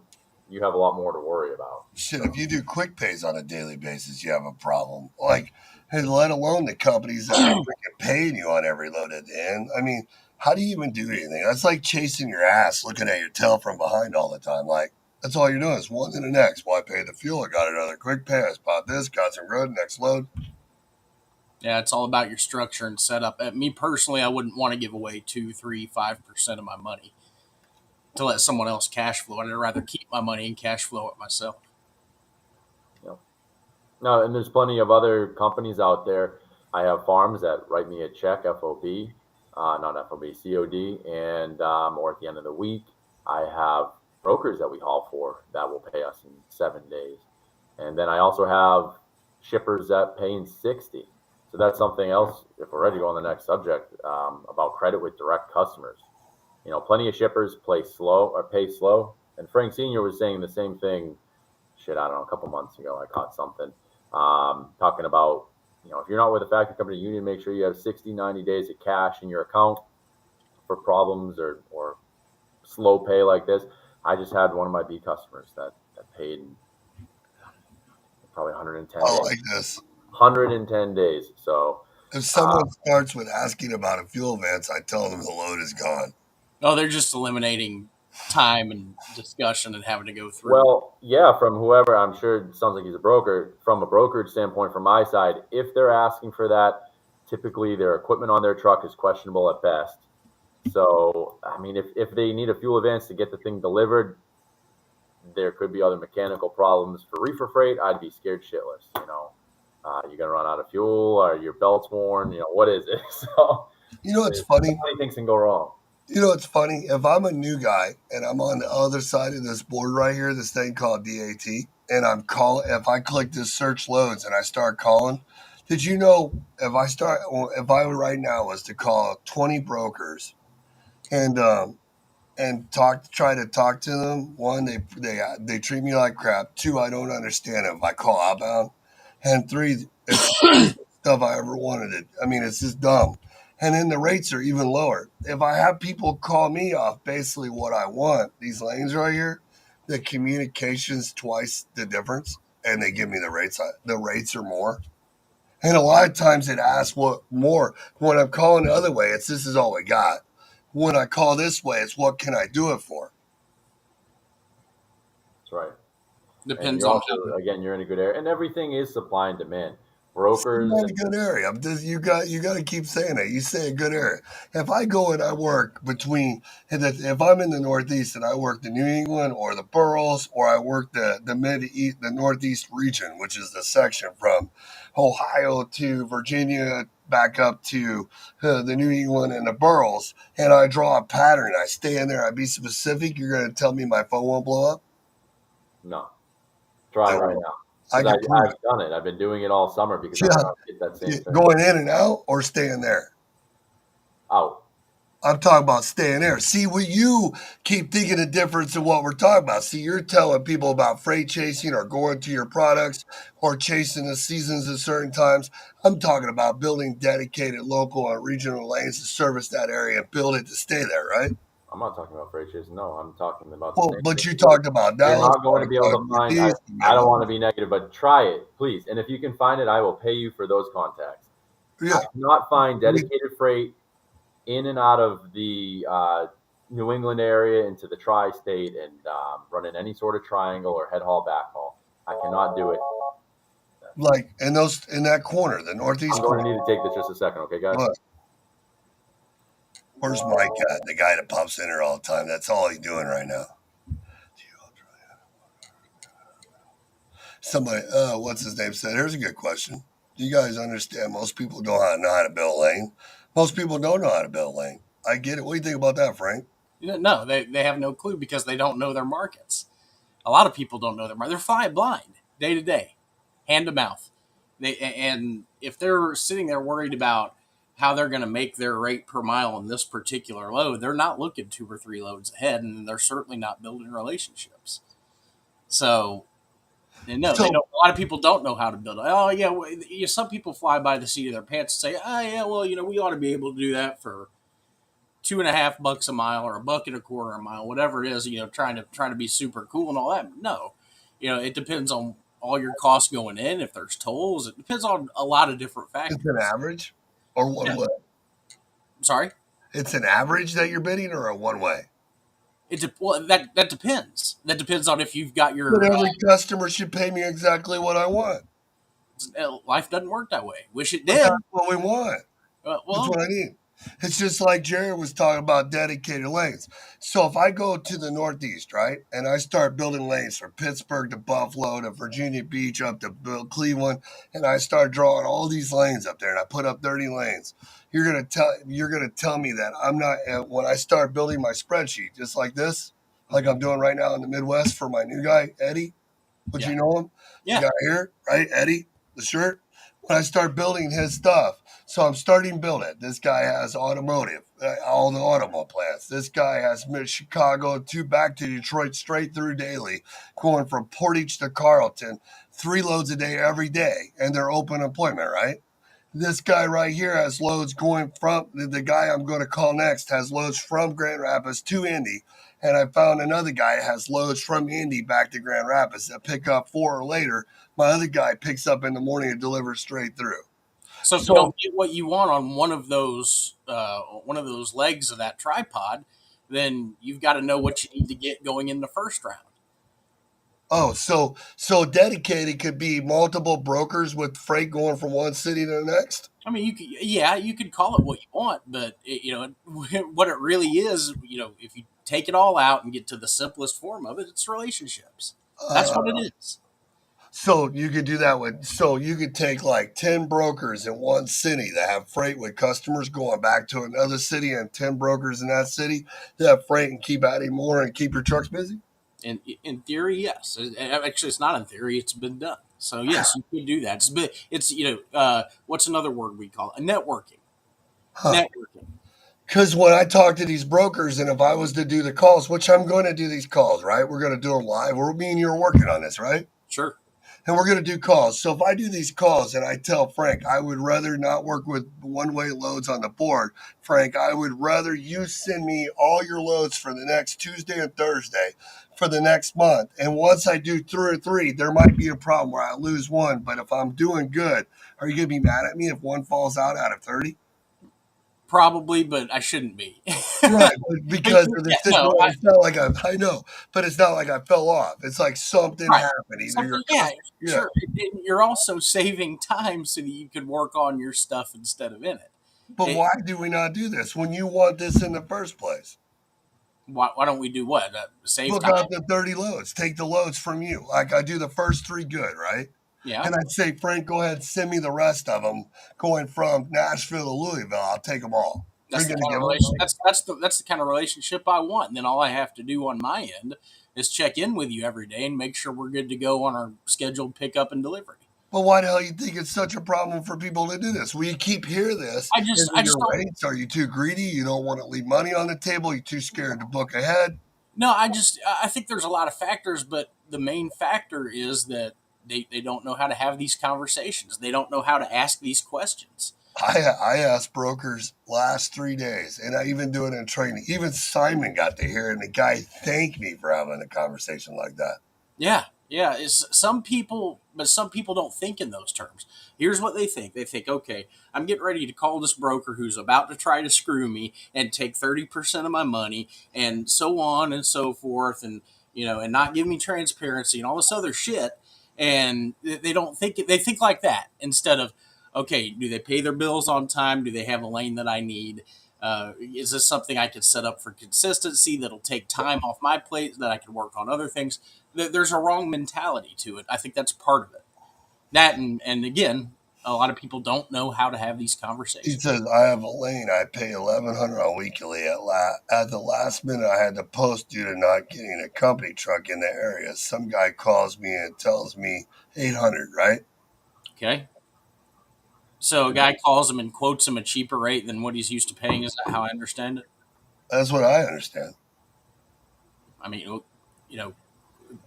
you have a lot more to worry about. If you do quick pays on a daily basis, you have a problem. Like, hey, let alone the companies that are freaking paying you on every load at the end. I mean, how do you even do anything? That's like chasing your ass, looking at your tail from behind all the time. Like, that's all you're doing is one to the next. Well, I paid the fuel. I got another quick pay. I bought this, got some good, next load. Yeah, it's all about your structure and setup. Me personally, I wouldn't want to give away 2, 3, 5% of my money to let someone else cash flow. I'd rather keep my money and cash flow it myself. Yep. No, and there's plenty of other companies out there. I have farms that write me a check, FOB, not FOB, COD, and or at the end of the week, I have brokers that we haul for that will pay us in 7 days. And then I also have shippers that pay in 60. So that's something else, if we're ready to go on the next subject, about credit with direct customers. You know, plenty of shippers pay slow. And Frank Sr. was saying the same thing, I don't know, a couple months ago. I caught something talking about, you know, if you're not with a factory company, you need to make sure you have 60, 90 days of cash in your account for problems or slow pay like this. I just had one of my B customers that paid probably 110 days. Like this. 110 days. So if someone starts with asking about a fuel advance, I tell them the load is gone. No, they're just eliminating time and discussion and having to go through. Well, yeah, from whoever, I'm sure it sounds like he's a broker. From a brokerage standpoint, from my side, if they're asking for that, typically their equipment on their truck is questionable at best. So, I mean, if they need a fuel advance to get the thing delivered, there could be other mechanical problems. For reefer freight, I'd be scared shitless. You know, you're gonna run out of fuel, or your belt's worn. You know, what is it? So, you know, it's funny. Many things can go wrong. You know, it's funny. If I'm a new guy and I'm on the other side of this board right here, this thing called DAT, and if I click this search loads and I start calling, did you know if I right now was to call 20 brokers and try to talk to them, one, they treat me like crap. Two, I don't understand it if I call outbound, and three, it's stuff I ever wanted it. I mean, it's just dumb. And then the rates are even lower. If I have people call me off basically what I want, these lanes right here, the communication's twice the difference, and they give me the rates. The rates are more. And a lot of times it asks what more. When I'm calling the other way, it's this is all we got. When I call this way, it's what can I do it for? That's right. Depends on again, you're in a good area, and everything is supply and demand. Brokers in a good area. You got to keep saying it. You say a good area. If I go and I work if I'm in the Northeast and I work the New England or the boroughs, or I work the Northeast region, which is the section from Ohio to Virginia back up to the New England and the boroughs, and I draw a pattern. I stay in there. I be specific. You're going to tell me my phone won't blow up? No. Try I right will. now. I Because can prove I've done it. I've been doing it all summer because it. I'm trying to get that Yeah, same thing. going in and out or staying there. Out. I'm talking about staying there. See, what you keep thinking the difference in what we're talking about. See, you're telling people about freight chasing or going to your products or chasing the seasons at certain times. I'm talking about building dedicated local and regional lanes to service that area and build it to stay there, right? I'm not talking about freight chasing. No, I'm talking about the Well, same but thing. you talked about You're Dallas, not going to be able to find. Northeast, the I don't Midwest. want to be negative, but try it, please. And if you can find it, I will pay you for those contacts. I Yeah. cannot find dedicated freight in and out of the New England area into the tri-state and running any sort of triangle or head haul, back haul. I cannot do it. Like in that corner, the I'm northeast going corner. to need to take this just a second, okay, guys? Look, where's Mike at? The guy that pops in here all the time. That's all he's doing right now. Somebody, what's his name, said, here's a good question. Do you guys understand most people don't know how to build a lane? Most people don't know how to build a lane. I get it. What do you think about that, Frank? No, they have no clue because they don't know their markets. A lot of people don't know their market. They're flying blind day to day, hand to mouth. And if they're sitting there worried about how they're going to make their rate per mile on this particular load, they're not looking 2 or 3 loads ahead, and they're certainly not building relationships. So, and no, they So don't. A lot of people don't know how to build it. Oh yeah, some people fly by the seat of their pants and say, "Oh yeah, well we ought to be able to do that for $2.50 a mile or $1.25 a mile, whatever it is." Trying to be super cool and all that. No, it depends on all your costs going in. If there's tolls, it depends on a lot of different it's an factors. average or one Yeah, way? sorry. It's an average that you're bidding or a one way? Well, that depends. That depends on if you've got But your every customer should pay me exactly what I want. life doesn't work that way. Wish it But that's did. what we want. That's Well, what I need. It's just like Jared was talking about dedicated lanes. So if I go to the Northeast, right, and I start building lanes from Pittsburgh to Buffalo to Virginia Beach up to Cleveland, and I start drawing all these lanes up there, and I put up 30 lanes, you're gonna tell me that I'm not when I start building my spreadsheet just like this, like I'm doing right now in the Midwest for my new guy Eddie. Would yeah, you know him? The yeah. guy here, right? Eddie, the shirt. When I start building his stuff, so I'm starting to build it. This guy has automotive, all the automobile plants. This guy has Chicago to back to Detroit, straight through daily, going from Portage to Carlton, 3 loads a day every day, and they're open employment, right? This guy right here has loads going from the guy I'm going to call next has loads from Grand Rapids to Indy. And I found another guy that has loads from Indy back to Grand Rapids that pick up 4 or later. My other guy picks up in the morning and delivers straight through. So if you So, don't get what you want on one of those legs of that tripod, then you've got to know what you need to get going in the first round. so dedicated could be multiple brokers with freight going from one city to the next. I mean, you could call it what you want, but what it really is, if you take it all out and get to the simplest form of it, it's relationships. That's what it Uh, is. so you could do that with. So you could take like 10 brokers in one city that have freight with customers going back to another city, and 10 brokers in that city that have freight and keep adding more and keep your trucks busy. In theory, yes. Actually, it's not in theory; it's been done. So yes, you could do that. What's another word we call it? Networking. Huh. Networking. Because when I talk to these brokers, and if I was to do the calls, which I'm going to do these calls, right? We're going to do them live. Me and you are working on this, right? Sure. And we're going to do calls. So if I do these calls and I tell Frank, I would rather not work with one way loads on the board, Frank, I would rather you send me all your loads for the next Tuesday and Thursday for the next month. And once I do 3 or 3, there might be a problem where I lose one. But if I'm doing good, are you going to be mad at me if one falls out of 30? Probably, but I shouldn't be. Right, because of the Yeah, no, situation. It's not like I know, but it's not like I fell off. It's like something right. happened. Either your Something, yeah, yeah. sure. And you're also saving time so that you could work on your stuff instead of in it. But it why do we not do this when you want this in the first place? why don't we do what? Save Book time? out the 30 loads. Take the loads from you. Like I do the first 3 good, right? Yeah. And I'd say, Frank, go ahead, send me the rest of them going from Nashville to Louisville. I'll take them all. They're That's the going to kind give of them relation. money. That's the kind of relationship I want. And then all I have to do on my end is check in with you every day and make sure we're good to go on our scheduled pickup and delivery. But why the hell you think it's such a problem for people to do this? We keep hearing this. Is I it just your don't. rates? Are you too greedy? You don't want to leave money on the table? You too scared to book ahead? No, I think there's a lot of factors, but the main factor is that they don't know how to have these conversations. They don't know how to ask these questions. I asked brokers last 3 days, and I even do it in training. Even Simon got to hear it, and the guy thanked me for having a conversation like that. Yeah, yeah. Is some people, but some people don't think in those terms. Here's what they think. They think, okay, I'm getting ready to call this broker who's about to try to screw me and take 30% of my money and so on and so forth, and and not give me transparency and all this other shit. And they don't think they think like that instead of, okay, do they pay their bills on time? Do they have a lane that I need? Is this something I could set up for consistency that'll take time off my plate that I can work on other things? There's a wrong mentality to it. I think that's part of it. That and again, a lot of people don't know how to have these He conversations. says, I have a lane. I pay 1100 on weekly. At the last minute, I had to post due to not getting a company truck in the area. Some guy calls me and tells me 800, right? Okay. So a guy calls him and quotes him a cheaper rate than what he's used to paying. Is that how I understand it? That's what I understand. I mean,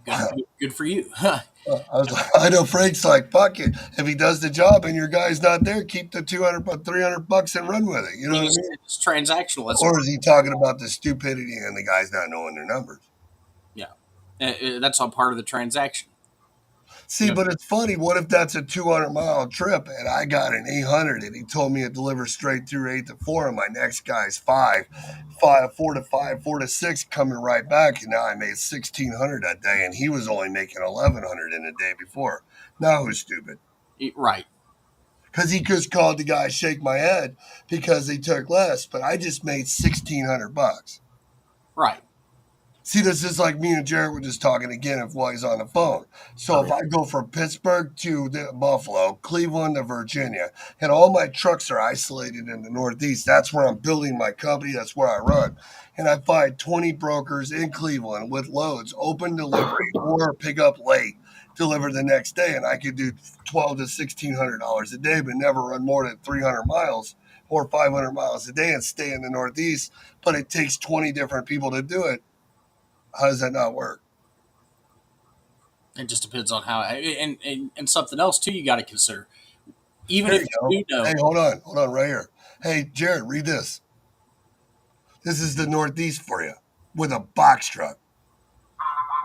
good, good for you. I know Frank's like, fuck it. If he does the job and your guy's not there, keep the 200, $300 and run with it. You I know mean, what I mean? it's transactional. That's Or is he talking about the stupidity and the guy's not knowing their numbers? yeah, that's all part of the transaction. See, but it's funny. What if that's a 200-mile trip and I got an 800 and he told me it delivers straight through 8 to 4 and my next guy's 4 to 5, 4 to 6 coming right back and now I made 1,600 that day and he was only making 1,100 in the day before. Now who's stupid? Right, Because he just called the guy shake my head because they took less, but I just made $1,600. right. See, this is like me and Jared were just talking again while he's on the phone. So if I go from Pittsburgh to Buffalo, Cleveland to Virginia, and all my trucks are isolated in the Northeast, that's where I'm building my company. That's where I run. And I find 20 brokers in Cleveland with loads, open delivery, or pick up late, deliver the next day. And I could do $1,200 to $1,600 a day, but never run more than 300 miles or 500 miles a day and stay in the Northeast. But it takes 20 different people to do it. How does that not work? It just depends on how and something else too. You got to consider. Even Here if you you go. do know, Hey, hold on, right here. Hey, Jared, read this. This is the Northeast for you with a box truck.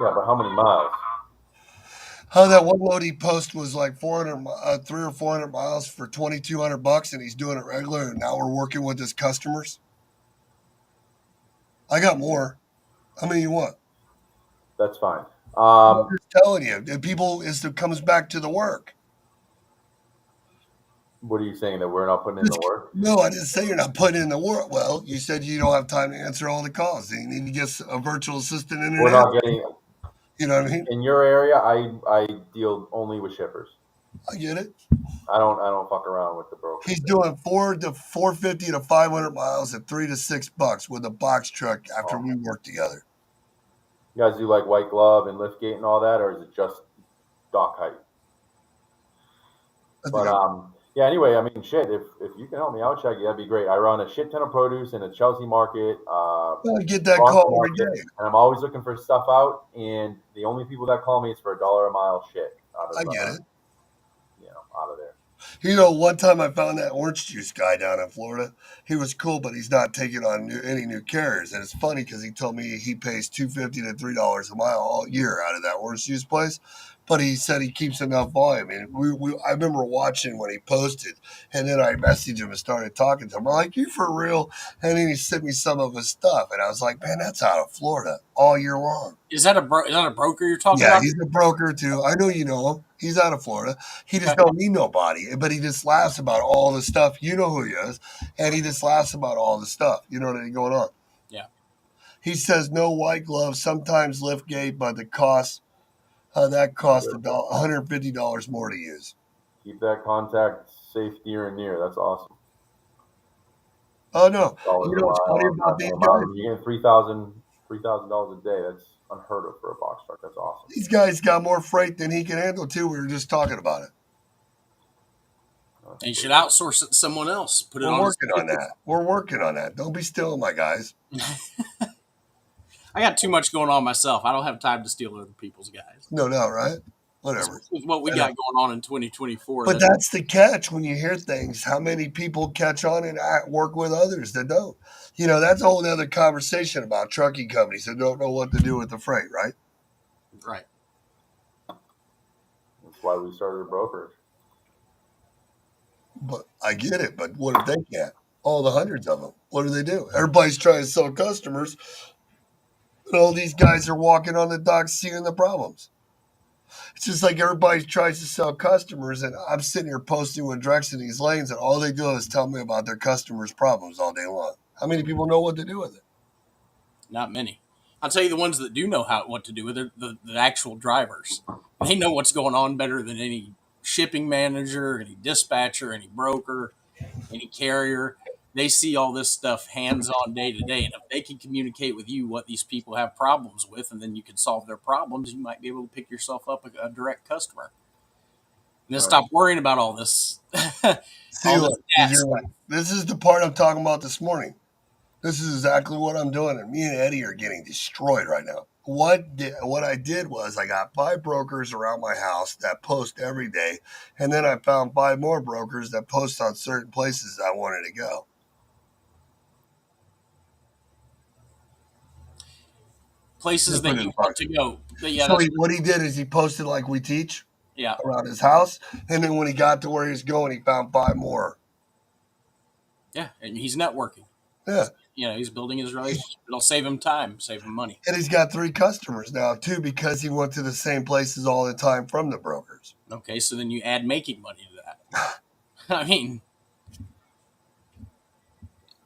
Yeah, but how many miles? How that one load he posted was like 400, 300 or 400 miles for $2,200, and he's doing it regular. And now we're working with his customers. I got more. How many you want? That's fine. I'm just telling you, if people comes back to the work. What are you saying, that we're not putting in the work? No, I didn't say you're not putting in the work. Well, you said you don't have time to answer all the calls. You need to get a virtual assistant in We're there. not getting You know what I mean? in your area. I deal only with shippers. I get it. I don't fuck around with the brokers. He's doing 450 to 500 miles at $3 to $6 with a box truck after we work together. You guys do like white glove and lift gate and all that, or is it just dock height? But yeah. Anyway, I mean, shit. If you can help me out, Shaggy, that'd be great. I run a shit ton of produce in a Chelsea market. I get that Boston call every market, day. and I'm always looking for stuff out. And the only people that call me is for $1 a mile shit out of I get it. out of there. You know, one time I found that orange juice guy down in Florida. He was cool, but he's not taking on any new carriers. And it's funny because he told me he pays $250 to $3 a mile all year out of that orange juice place. But he said he keeps enough volume. And I remember watching when he posted, and then I messaged him and started talking to him. I'm like, "You for real?" And then he sent me some of his stuff, and I was like, "Man, that's out of Florida all year long." is that a broker you're talking Yeah, about? he's a broker too. I know you know him. He's out of Florida. He just Okay. don't need nobody, but he just laughs about all the stuff. You know who he is, and he just laughs about all the stuff. You know what ain't going on. Yeah. He says no white gloves, sometimes lift gate, but the cost That cost $150 more to use. Keep that contact safe near and near. That's awesome. Oh no, Dollars you a know what's funny mile, about nothing these a mile. guys? When you get $3,000 a day, that's unheard of for a box truck. That's awesome. These guys got more freight than he can handle too. We were just talking about it. And you should outsource it to someone else. Put it We're on his working on that. We're working on that. Don't be stealing my guys. I got too much going on myself. I don't have time to steal other people's guys. No, right? Whatever. Especially with what we got going on in 2024. But that's the catch when you hear things. How many people catch on and work with others that don't? That's a whole other conversation about trucking companies that don't know what to do with the freight, right? Right. That's why we started a brokerage. But I get it. But what if they can't? All the hundreds of them. What do they do? Everybody's trying to sell customers. And all these guys are walking on the docks seeing the problems. It's just like everybody tries to sell customers, and I'm sitting here posting with Drex in these lanes, and all they do is tell me about their customers' problems all day long. How many people know what to do with it? Not many. I'll tell you the ones that do know what to do with it, the actual drivers. They know what's going on better than any shipping manager, any dispatcher, any broker, any carrier. They see all this stuff hands on day to day. And if they can communicate with you what these people have problems with, and then you can solve their problems, you might be able to pick yourself up a direct customer. And then stop worrying about all this. See, look, this is the part I'm talking about this morning. This is exactly what I'm doing, and me and Eddie are getting destroyed right now. What I did was I got 5 brokers around my house that post every day, and then I found 5 more brokers that post on certain places I wanted to go. Places that you want to go. Yeah, so what he did is he posted like we teach around his house, and then when he got to where he was going, he found 5 more. Yeah, and he's networking. Yeah. He's building his relationship. It'll save him time, save him money. And he's got 3 customers now, too, because he went to the same places all the time from the brokers. Okay, so then you add making money to that. I mean,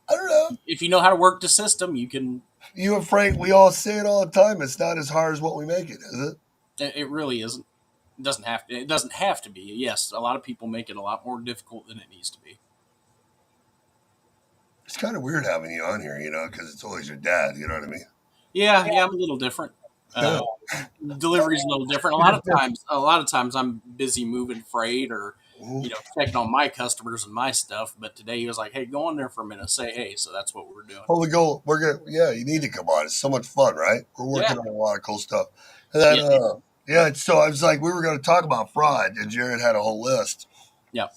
I don't know. If you know how to work the system, you can. You and Frank, we all say it all the time. It's not as hard as what we make it, is it? It really isn't. It doesn't have to. It doesn't have to be. Yes, a lot of people make it a lot more difficult than it needs to be. It's kind of weird having you on here, because it's always your dad. You know what I mean? Yeah, I'm a little different. Delivery's a little different. A lot of times, I'm busy moving freight or checking on my customers and my stuff. But today he was like, "Hey, go on there for a minute, say hey." So that's what we're doing. Well, we're gonna. Yeah, you need to come on. It's so much fun, right? We're working on a lot of cool stuff. And then, so I was like, we were going to talk about fraud, and Jared had a whole list. Yeah.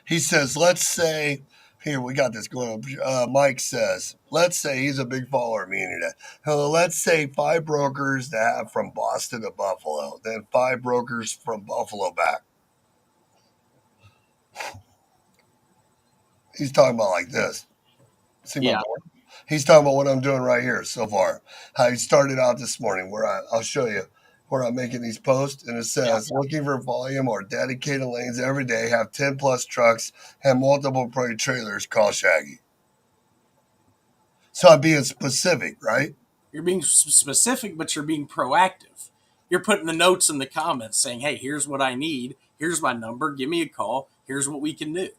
He says, let's say. Here, we got this going on. Mike says, let's say he's a big follower of me and your dad. Let's say 5 brokers that have from Boston to Buffalo, then 5 brokers from Buffalo back. He's talking about like this. See my board? He's talking about what I'm doing right here so far. How he started out this morning, where I'll show you where I'm making these posts, and it says looking for volume or dedicated lanes every day, have 10 plus trucks and multiple freight trailers, call Shaggy. So I'm being specific, right? You're being specific, but you're being proactive. You're putting the notes in the comments saying, hey, here's what I need. Here's my number. Give me a call. Here's what we can do.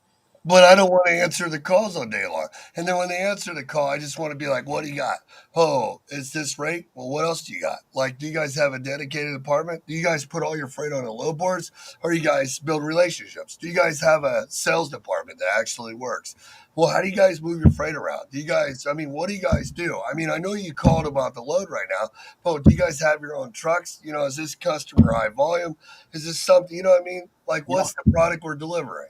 But I don't want to answer the calls all day long. And then when they answer the call, I just want to be like, what do you got? Oh, it's this rate? Well, what else do you got? Like, do you guys have a dedicated department? Do you guys put all your freight on the load boards? Or you guys build relationships? Do you guys have a sales department that actually works? Well, how do you guys move your freight around? Do you guys, what do you guys do? I know you called about the load right now, but do you guys have your own trucks? Is this customer high volume? Is this something, Like, what's the product we're delivering?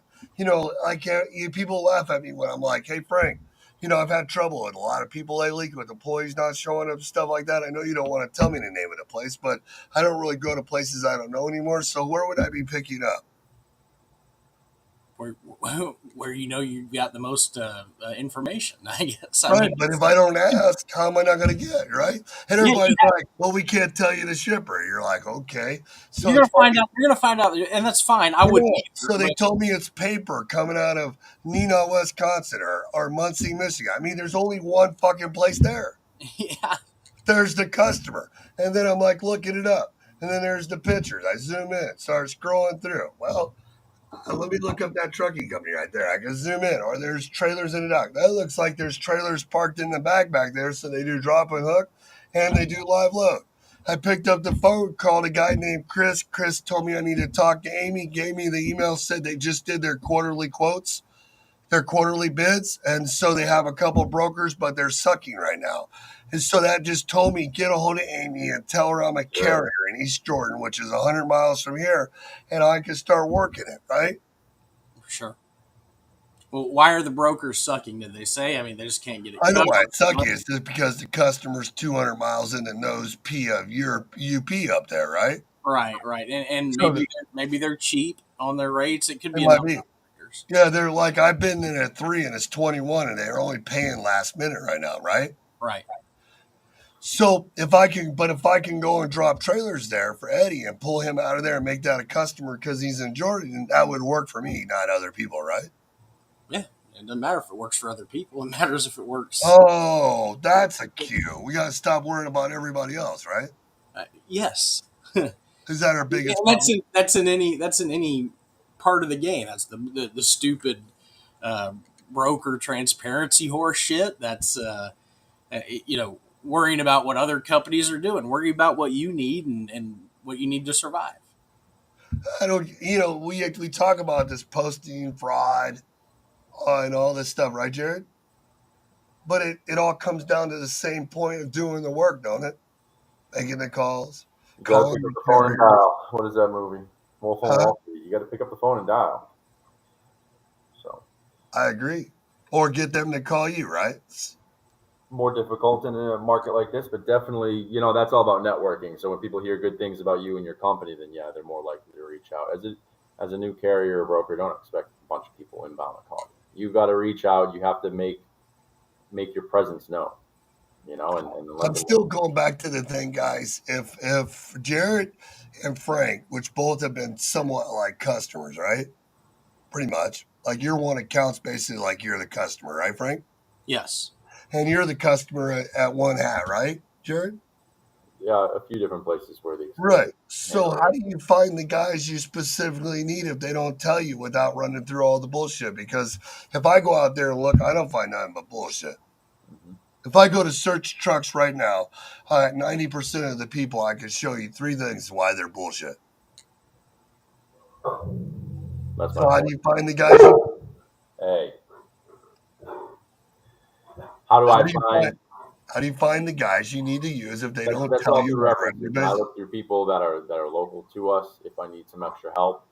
People laugh at me when I'm like, hey, Frank, I've had trouble with a lot of people lately with employees not showing up, stuff like that. I know you don't want to tell me the name of the place, but I don't really go to places I don't know anymore. So where would I be picking up? Where you've got the most information, I guess. Right, but if I don't ask, how am I not going to get, right? And everybody's like, well, we can't tell you the shipper. You're like, okay. So you're going to find out, and that's fine. I wouldn't either, So they told me it's paper coming out of Neenah, Wisconsin or Muncie, Michigan. There's only one fucking place there. Yeah. There's the customer. And then I'm like looking it up. And then there's the pictures. I zoom in, start scrolling through. Well, let me look up that trucking company right there. I can zoom in. Or there's trailers in the dock. That looks like there's trailers parked in the back there. So they do drop and hook and they do live load. I picked up the phone, called a guy named Chris. Chris told me I need to talk to Amy, gave me the email, said they just did their quarterly quotes, their quarterly bids. And so they have a couple brokers, but they're sucking right now. And so that just told me, get a hold of Amy and tell her I'm a carrier in East Jordan, which is 100 miles from here, and I can start working it, right? Sure. Well, why are the brokers sucking? Did they say? I mean, they just can't get it. I know why it's sucky. It's just because the customer's 200 miles in the nose P of your UP up there, right? Right, and So maybe they're cheap on their rates. It could it be a might number be. of factors. Yeah, they're like, I've been in at 3 and it's 21 and they're only paying last minute right now, right? Right. So if I can go and drop trailers there for Eddie and pull him out of there and make that a customer because he's in Jordan, that would work for me, not other people, right? Yeah. It doesn't matter if it works for other people. It matters if it works. Oh, that's a cue. We got to stop worrying about everybody else, right? Yes. Is that our biggest And problem? that's in any part of the game. That's the stupid broker transparency horse shit. That's worrying about what other companies are doing. Worry about what you need and what you need to survive. I don't, we talk about this posting fraud and all this stuff, right, Jared? But it all comes down to the same point of doing the work, don't it? Making the calls, You got to calling pick up the the phone and carriers. dial. What is that movie? Wolf on Huh? Wall Street. You got to pick up the phone and dial. So I agree. Or get them to call you, right? more difficult in a market like this, but definitely, that's all about networking. So when people hear good things about you and your company, then yeah, they're more likely to reach out. As a new carrier or broker, don't expect a bunch of people inbound to call you. You've got to reach out. You have to make your presence known. And let I'm them still know. going back to the thing, guys. If Jared and Frank, which both have been somewhat like customers, right? Pretty much. Like your one account's basically like you're the customer, right, Frank? Yes. And you're the customer at one hat, right, Jared? Yeah, a few different places where the Right. exclusive So handle how it. do you find the guys you specifically need if they don't tell you without running through all the bullshit? Because if I go out there and look, I don't find nothing but bullshit. Mm-hmm. If I go to search trucks right now, 90% of the people I can show you three things why they're bullshit. That's my So how do point. you find the guys? Hey, how do How I do you find? find? How do you find the guys you need to use if they don't That's tell all you through right around your references, and I business? look through people that are local to us if I need some extra help.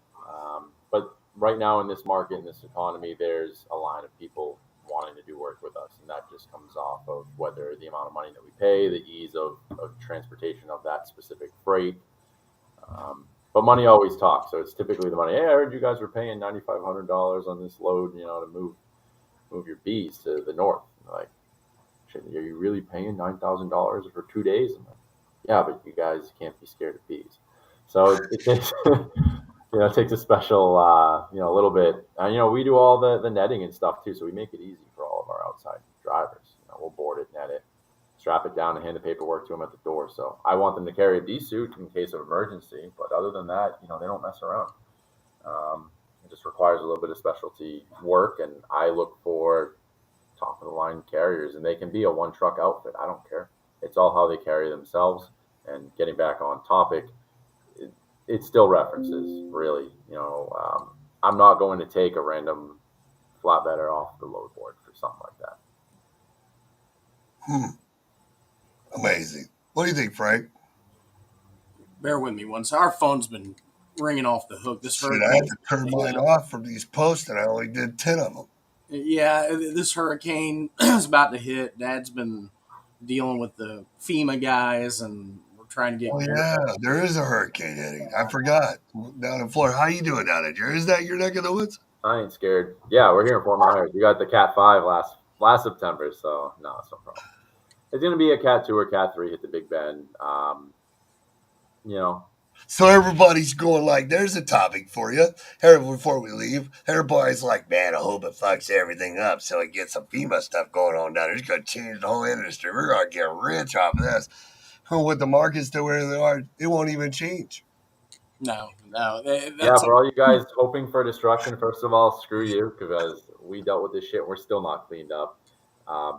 But right now in this market, in this economy, there's a line of people wanting to do work with us, and that just comes off of whether the amount of money that we pay, the ease of transportation of that specific freight. But money always talks, so it's typically the money. Hey, I heard you guys were paying $9,500 on this load, to move your bees to the north. Like, shit, are you really paying $9,000 for 2 days? I'm like, yeah, but you guys can't be scared of bees. So it takes, it takes a special, a little bit. We do all the netting and stuff too, so we make it easy for all of our outside drivers. We'll board it, net it, strap it down, and hand the paperwork to them at the door. So I want them to carry a bee suit in case of emergency, but other than that, they don't mess around. It just requires a little bit of specialty work, and I look for top of the line carriers, and they can be a one truck outfit. I don't care. It's all how they carry themselves. And getting back on topic, it still references really. I'm not going to take a random flatbedder off the load board for something like that. Amazing. What do you think, Frank? Bear with me once. Our phone's been ringing off the hook. This Shit, I had hurricane. to turn mine off from these posts, and I only did 10 of them. Yeah, this hurricane is about to hit. Dad's been dealing with the FEMA guys, and we're trying to get Oh geared yeah, up. there is a hurricane hitting. I forgot. Down in Florida. How you doing down there, Jerry? Is that your neck of the woods? I ain't scared. Yeah, we're here in Fort Myers. We got the Cat 5 last September, so no, it's no problem. It's gonna be a Cat 2 or Cat 3 hit the Big Bend. You know, So everybody's going like, there's a topic for you. Before we leave, everybody's like, man, I hope it fucks everything up so it gets some FEMA stuff going on down there. It's going to change the whole industry. We're going to get rich off of this. with the markets to where they are, it won't even change. No, Yeah, that's for all you guys hoping for destruction, first of all, screw you, because we dealt with this shit. And we're still not cleaned up.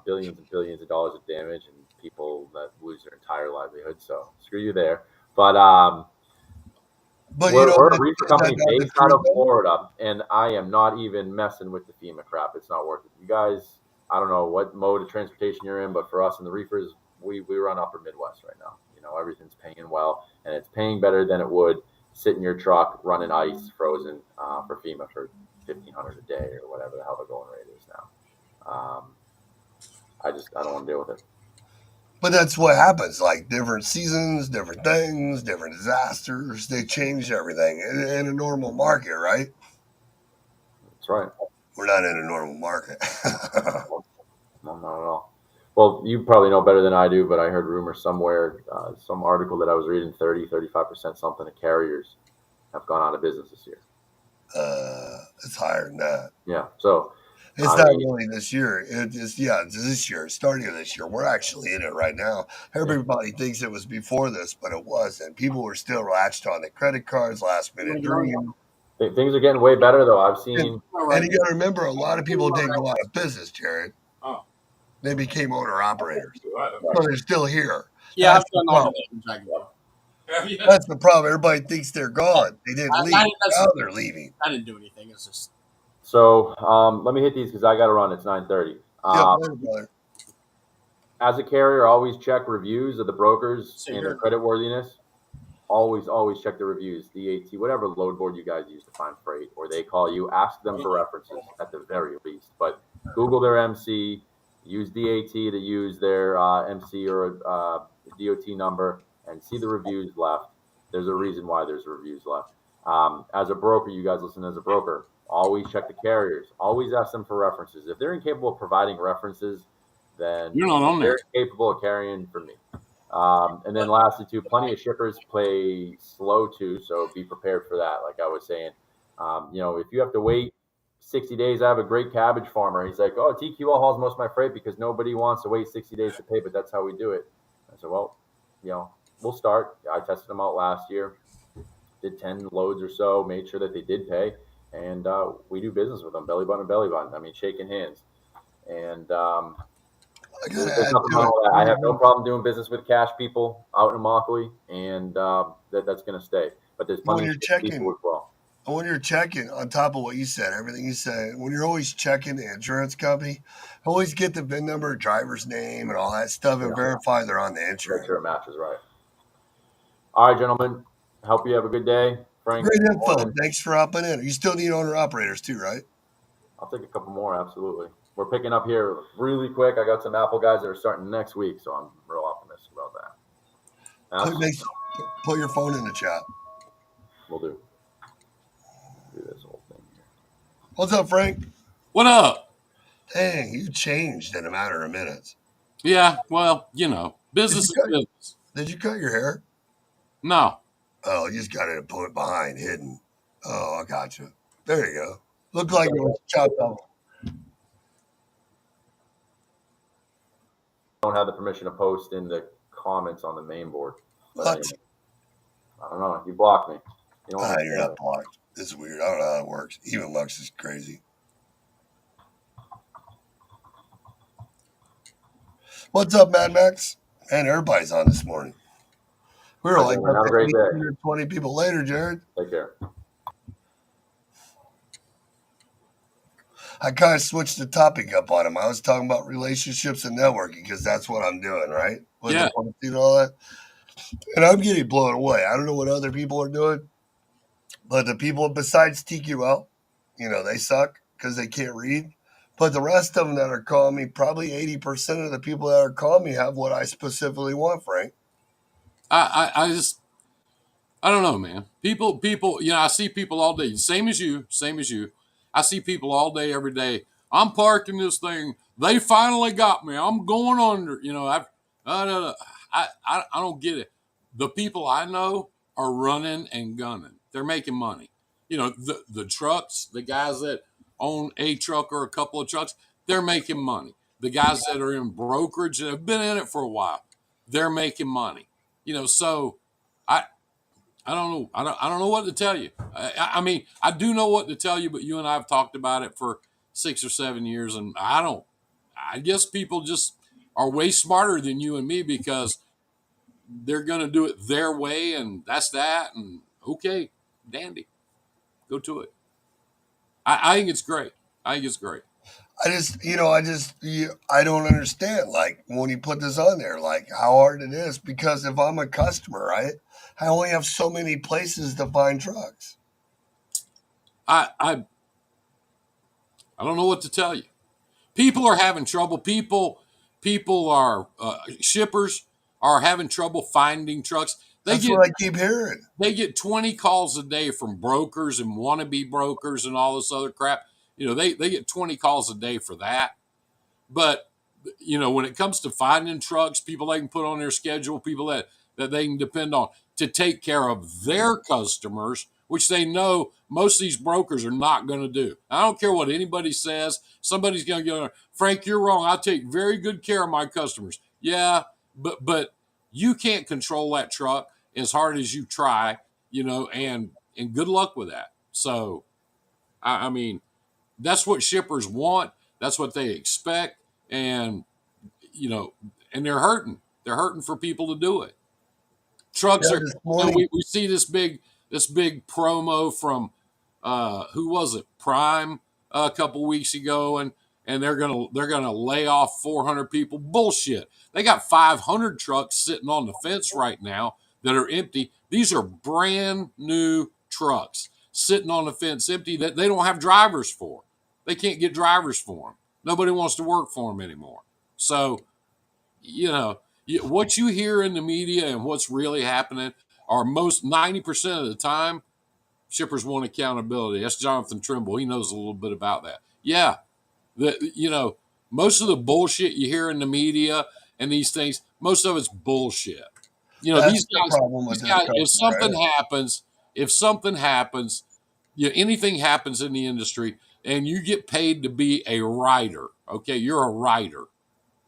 Billions and billions of dollars of damage and people that lose their entire livelihood. So screw you there. But But you know we're a what? reefer Isn't that company not the based out truth of though? Florida, and I am not even messing with the FEMA crap. It's not worth it. You guys, I don't know what mode of transportation you're in, but for us in the reefers, we run upper Midwest right now. You know, everything's paying well, and it's paying better than it would sit in your truck running ice frozen for FEMA for 1,500 a day or whatever the hell the going rate is now. I don't want to deal with it. But that's what happens. Like different seasons, different things, different disasters. They change everything in a normal market, right? That's right. We're not in a normal market. No, not at all. Well, you probably know better than I do, but I heard rumors somewhere, some article that I was reading, 35% something of carriers have gone out of business this year. It's higher than that. Yeah. So, It's I not mean, really this year. It's this year, starting of this year. We're actually in it right now. yeah, Everybody thinks it was before this, but it wasn't. People were still latched on the credit cards, last minute dream. things are getting way better, though. I've And, seen, and you got to remember, a lot of people didn't go out of business, Jared. Oh. They became owner operators. Right. So they're still here. Yeah, That's I've the done all of problem. that in Jacksonville. Yeah. That's the problem. Everybody thinks they're gone. They didn't leave. Now they're leaving. I didn't do anything. It's just so let me hit these because I got to run. It's 9:30. Yep, later, brother. As a carrier, always check reviews of the brokers Same and their here. credit worthiness. Always check the reviews. DAT, whatever load board you guys use to find freight, or they call you, ask them for references at the very least. But Google their MC, use DAT to use their MC or DOT number, and see the reviews left. There's a reason why there's reviews left. As a broker, you guys listen as a broker. Always check the carriers. Always ask them for references. If they're incapable of providing references, then You're not on they're there. incapable of carrying for me. And then lastly, too, plenty of shippers play slow too, so be prepared for that. Like I was saying, if you have to wait 60 days, I have a great cabbage farmer. He's like, "Oh, TQL hauls most of my freight because nobody wants to wait 60 days to pay, but that's how we do it." I said, "Well, we'll start." I tested them out last year, did 10 loads or so, made sure that they did pay, and we do business with them, belly button to belly button. I mean, shaking hands, and I got to there's add nothing to wrong it. with that. I have no problem doing business with cash people out in Immokalee, and that's going to stay. But there's When plenty of you're people checking, as well. when you're checking, on top of what you said, everything you said, when you're always checking the insurance company, always get the VIN number, driver's name, and all that stuff, and Yeah, verify they're on the make insurance. sure it matches right. All right, gentlemen. Hope you have a good day. Frank, Great good info. morning. Thanks for hopping in. You still need owner operators too, right? I'll take a couple more. Absolutely. We're picking up here really quick. I got some Apple guys that are starting next week, so I'm real optimistic about that. Put your phone in the chat. We'll do this whole thing here. What's up, Frank? What up? Dang, you changed in a matter of minutes. Yeah, well, business is business. Did you cut your hair? No. Oh, you just got it put behind, hidden. Oh, I got you. There you go. Looked like it was chopped off. Don't have the permission to post in the comments on the main board. But What? anyway, I don't know. You blocked me. You don't want me to You're say not that. blocked. This is weird. I don't know how it works. Even Lux is crazy. What's up, Mad Max? Man, everybody's on this morning. We were All right, like gentlemen, have a great day. 20 people later, Jared. Take care. I kind of switched the topic up on him. I was talking about relationships and networking because that's what I'm doing, right? With Yeah. the and all that. And I'm getting blown away. I don't know what other people are doing, but the people besides TQL, they suck because they can't read. But the rest of them that are calling me, probably 80% of the people that are calling me have what I specifically want, Frank. I don't know, man. People, I see people all day, same as you. I see people all day, every day. I'm parking this thing. They finally got me. I'm going under. I don't get it. The people I know are running and gunning. They're making money. The trucks, the guys that own a truck or a couple of trucks, they're making money. The guys that are in brokerage that have been in it for a while, they're making money. So I I don't know. I don't know what to tell you. I mean, I do know what to tell you, but you and I have talked about it for 6 or 7 years, and I don't. I guess people just are way smarter than you and me because they're going to do it their way, and that's that. And okay, dandy, go to it. I think it's great. I think it's great. I don't understand. Like when you put this on there, like how hard it is. Because if I'm a customer, right, I only have so many places to find trucks. I I I don't know what to tell you. People are having trouble. People are shippers are having trouble finding trucks. They That's get what I keep hearing. they get 20 calls a day from brokers and wannabe brokers and all this other crap. They get 20 calls a day for that. But when it comes to finding trucks, people they can put on their schedule, people that they can depend on to take care of their customers, which they know most of these brokers are not going to do. I don't care what anybody says. Somebody's going to go, Frank, you're wrong. I take very good care of my customers. Yeah, but you can't control that truck as hard as you try, and good luck with that. So, I mean, that's what shippers want. That's what they expect, and you know, and they're hurting. They're hurting for people to do it. Yeah, Trucks are. this morning. We see this big promo from who was it? Prime a couple weeks ago, and they're gonna lay off 400 people. Bullshit. They got 500 trucks sitting on the fence right now that are empty. These are brand new trucks sitting on the fence empty that they don't have drivers for. They can't get drivers for them. Nobody wants to work for them anymore. So what you hear in the media and what's really happening are most 90% of the time shippers want accountability. That's Jonathan Trimble. He knows a little bit about that. Yeah, most of the bullshit you hear in the media and these things, most of it's bullshit. That's These the guys, problem with these this guys. If customer, something right? happens, if something happens, anything happens in the industry, and you get paid to be a writer. Okay, you're a writer.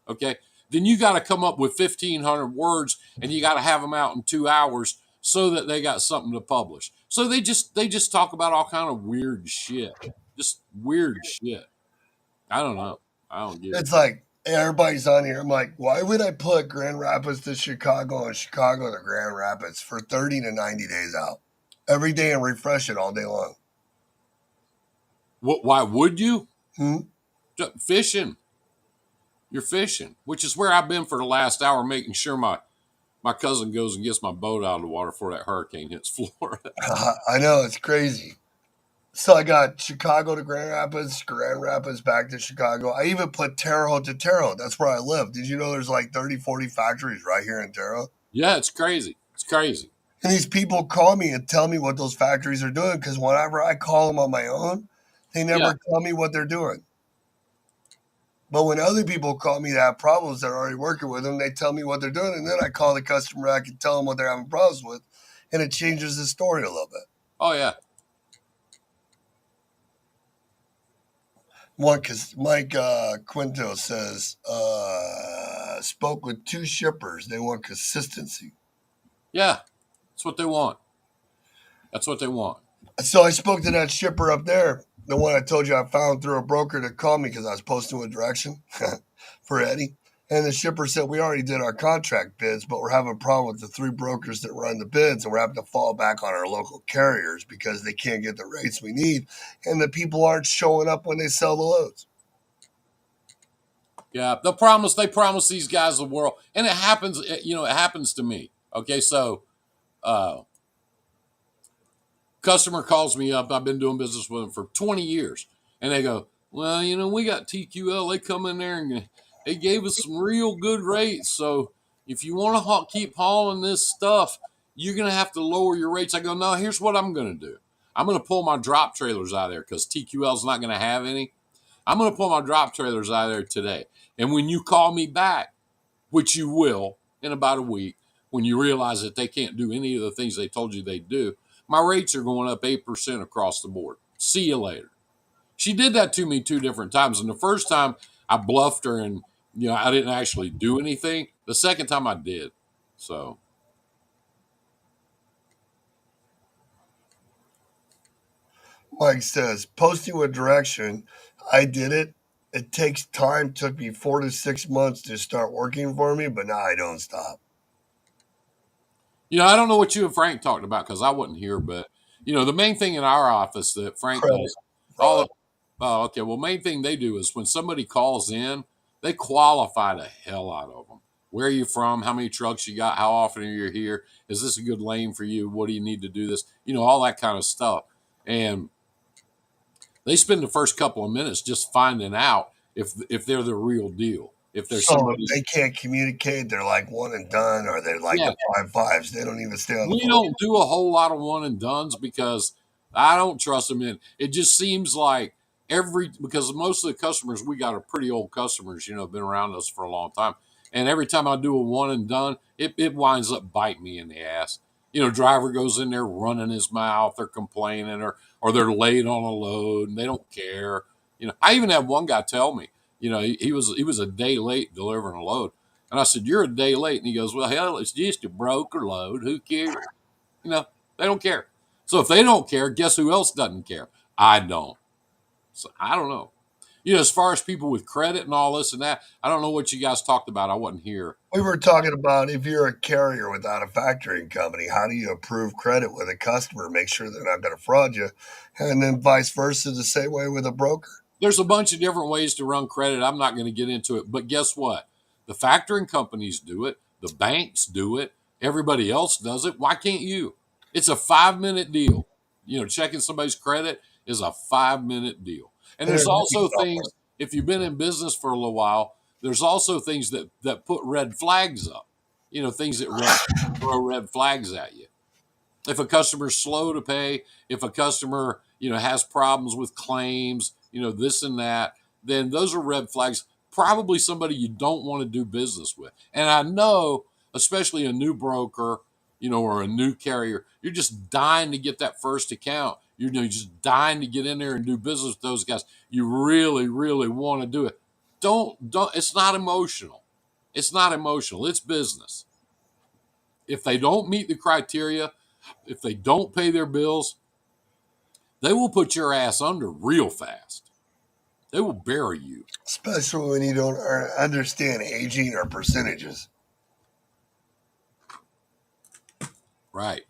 Okay, then you got to come up with 1,500 words, and you got to have them out in 2 hours so that they got something to publish. So they just talk about all kind of weird shit, just weird shit. I don't know. I don't get it. It's like everybody's on here. I'm like, why would I put Grand Rapids to Chicago and Chicago to Grand Rapids for 30 to 90 days out every day and refresh it all day long? Why would you? Hmm? Fishing. You're fishing, which is where I've been for the last hour, making sure my cousin goes and gets my boat out of the water before that hurricane hits Florida. I know, it's crazy. So I got Chicago to Grand Rapids back to Chicago. I even put Terre Haute to Terre Haute. That's where I live. Did you know there's like 30, 40 factories right here in Terre Haute? Yeah, it's crazy. It's crazy. And these people call me and tell me what those factories are doing because whenever I call them on my own, they Yeah. never tell me what they're doing. But when other people call me that have problems that are already working with them, they tell me what they're doing. And then I call the customer, I can tell them what they're having problems with. And it changes the story a little bit. Oh yeah. One, because Mike Quinto says, spoke with two shippers. They want consistency. Yeah. That's what they want. That's what they want. So I spoke to that shipper up there, the one I told you I found through a broker to call me because I was posting with direction for Eddie. And the shipper said, we already did our contract bids, but we're having a problem with the three brokers that run the bids, and we're having to fall back on our local carriers because they can't get the rates we need. And the people aren't showing up when they sell the loads. Yeah. They promise these guys the world. And it happens, it happens to me. Okay. So, uh, customer calls me up. I've been doing business with them for 20 years. And they go, well, we got TQL. They come in there and they gave us some real good rates. So if you want to keep hauling this stuff, you're going to have to lower your rates. I go, no, here's what I'm going to do. I'm going to pull my drop trailers out of there because TQL is not going to have any. I'm going to pull my drop trailers out of there today. And when you call me back, which you will in about a week, when you realize that they can't do any of the things they told you they'd do, my rates are going up 8% across the board. See you later. She did that to me 2 different times. And the first time I bluffed her and I didn't actually do anything. The second time I did. So Mike says, post you a direction. I did it. It takes time. Took me 4 to 6 months to start working for me, but now I don't stop. I don't know what you and Frank talked about because I wasn't here, but the main thing in our office that Frank Credit does, all fraud. of, oh, okay. Well, main thing they do is when somebody calls in, they qualify the hell out of them. Where are you from? How many trucks you got? How often are you here? Is this a good lane for you? What do you need to do this? All that kind of stuff. And they spend the first couple of minutes just finding out if they're the real deal. If there's So if somebody, they can't communicate, they're like one and done, or they're like yeah, the 5 5s. They don't even stay on the we phone. don't do a whole lot of one and dones because I don't trust them in. It just seems like because most of the customers we got are pretty old customers, been around us for a long time. And every time I do a one and done, it winds up biting me in the ass. Driver goes in there running his mouth or complaining or they're late on a load and they don't care. I even had one guy tell me, he was a day late delivering a load. And I said, "You're a day late." And he goes, "Well, hell, it's just a broker load. Who cares?" You know, they don't care. So if they don't care, guess who else doesn't care? I don't. So I don't know. As far as people with credit and all this and that, I don't know what you guys talked about. I wasn't here. We were talking about if you're a carrier without a factoring company, how do you approve credit with a customer, make sure they're not going to fraud you, and then vice versa, the same way with a broker. There's a bunch of different ways to run credit. I'm not going to get into it. But guess what? The factoring companies do it. The banks do it. Everybody else does it. Why can't you? It's a 5-minute deal. Checking somebody's credit is a 5-minute deal. And And there's there's any also software. things, if you've been in business for a little while, there's also things that put red flags up. Things that throw red flags at you. If a customer's slow to pay, if a customer, has problems with claims, this and that, then those are red flags. Probably somebody you don't want to do business with. And I know, especially a new broker, or a new carrier, you're just dying to get that first account. You're just dying to get in there and do business with those guys. You really, really want to do it. Don't. It's not emotional. It's not emotional. It's business. If they don't meet the criteria, if they don't pay their bills, they will put your ass under real fast. They will bury you. Especially when you don't understand aging or percentages. Right.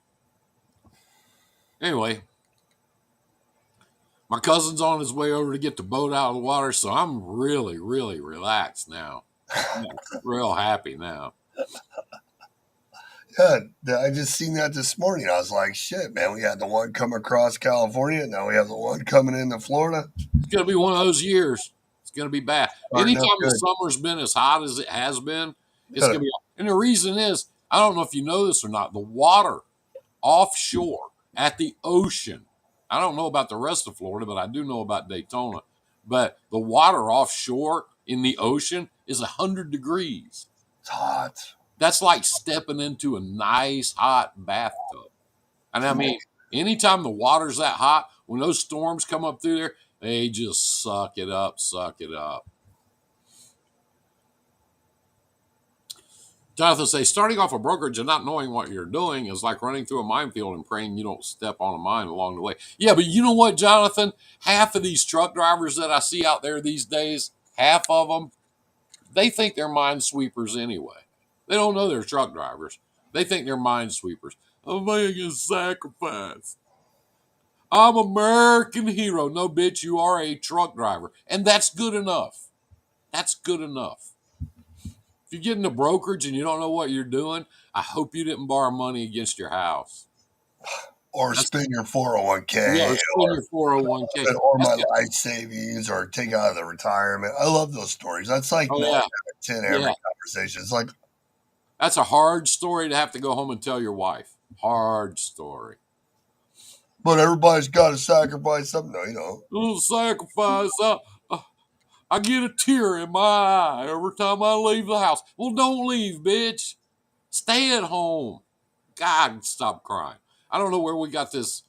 Anyway, my cousin's on his way over to get the boat out of the water, so I'm really, really relaxed now. I'm real happy now. Yeah, I just seen that this morning. I was like, shit, man, we had the one come across California. Now we have the one coming into Florida. It's going to be one of those years. It's going to be bad. Starting up Anytime the good. summer's been as hot as it has been, it's Yeah, going to be. And the reason is, I don't know if you know this or not, the water offshore at the ocean. I don't know about the rest of Florida, but I do know about Daytona. But the water offshore in the ocean is 100 degrees. it's hot. That's like stepping into a nice hot bathtub. And I mean, anytime the water's that hot, when those storms come up through there, they just suck it up, suck it up. Jonathan says, starting off a brokerage and not knowing what you're doing is like running through a minefield and praying you don't step on a mine along the way. Yeah, but you know what, Jonathan? Half of these truck drivers that I see out there these days, half of them, they think they're minesweepers anyway. They don't know they're truck drivers. They think they're minesweepers. I'm making a sacrifice. I'm American hero. No, bitch, you are a truck driver. And that's good enough. That's good enough. If you get into brokerage and you don't know what you're doing, I hope you didn't borrow money against your house. Or That's, spend your 401k, yeah, or spend your 401k. or That's my good. life savings, or take out of the retirement. I love those stories. That's like Oh, 9 yeah. out of 10 Yeah. every conversation. It's like, That's a hard story to have to go home and tell your wife. Hard story. but everybody's got to sacrifice something. No, A little sacrifice. I get a tear in my eye every time I leave the house. Well, don't leave, bitch. Stay at home. God, stop crying. I don't know where we got this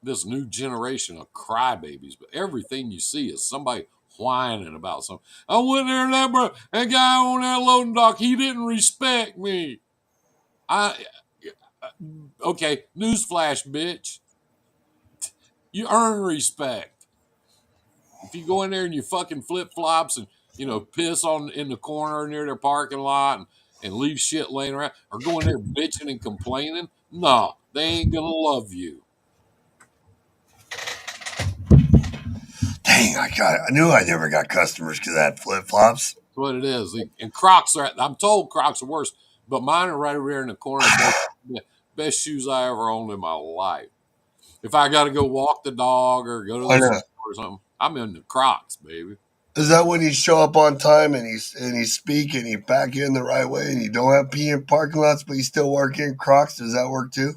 new generation of crybabies, but everything you see is somebody whining about something. I went there and that guy on that loading dock, he didn't respect me. Okay, newsflash, bitch. You earn respect. If you go in there and you fucking flip flops and piss on in the corner near their parking lot and leave shit laying around, or go in there bitching and complaining, no, they ain't gonna love you. Dang, I knew I never got customers because I had flip flops. That's what it is. And Crocs are. I'm told Crocs are worse, but mine are right over there in the corner. Best shoes I ever owned in my life. If I got to go walk the dog or go to I the know. store or something, I'm in the Crocs, baby. Is that when you show up on time and you speak and you back in the right way and you don't have pee in parking lots but you still work in Crocs? Does that work too?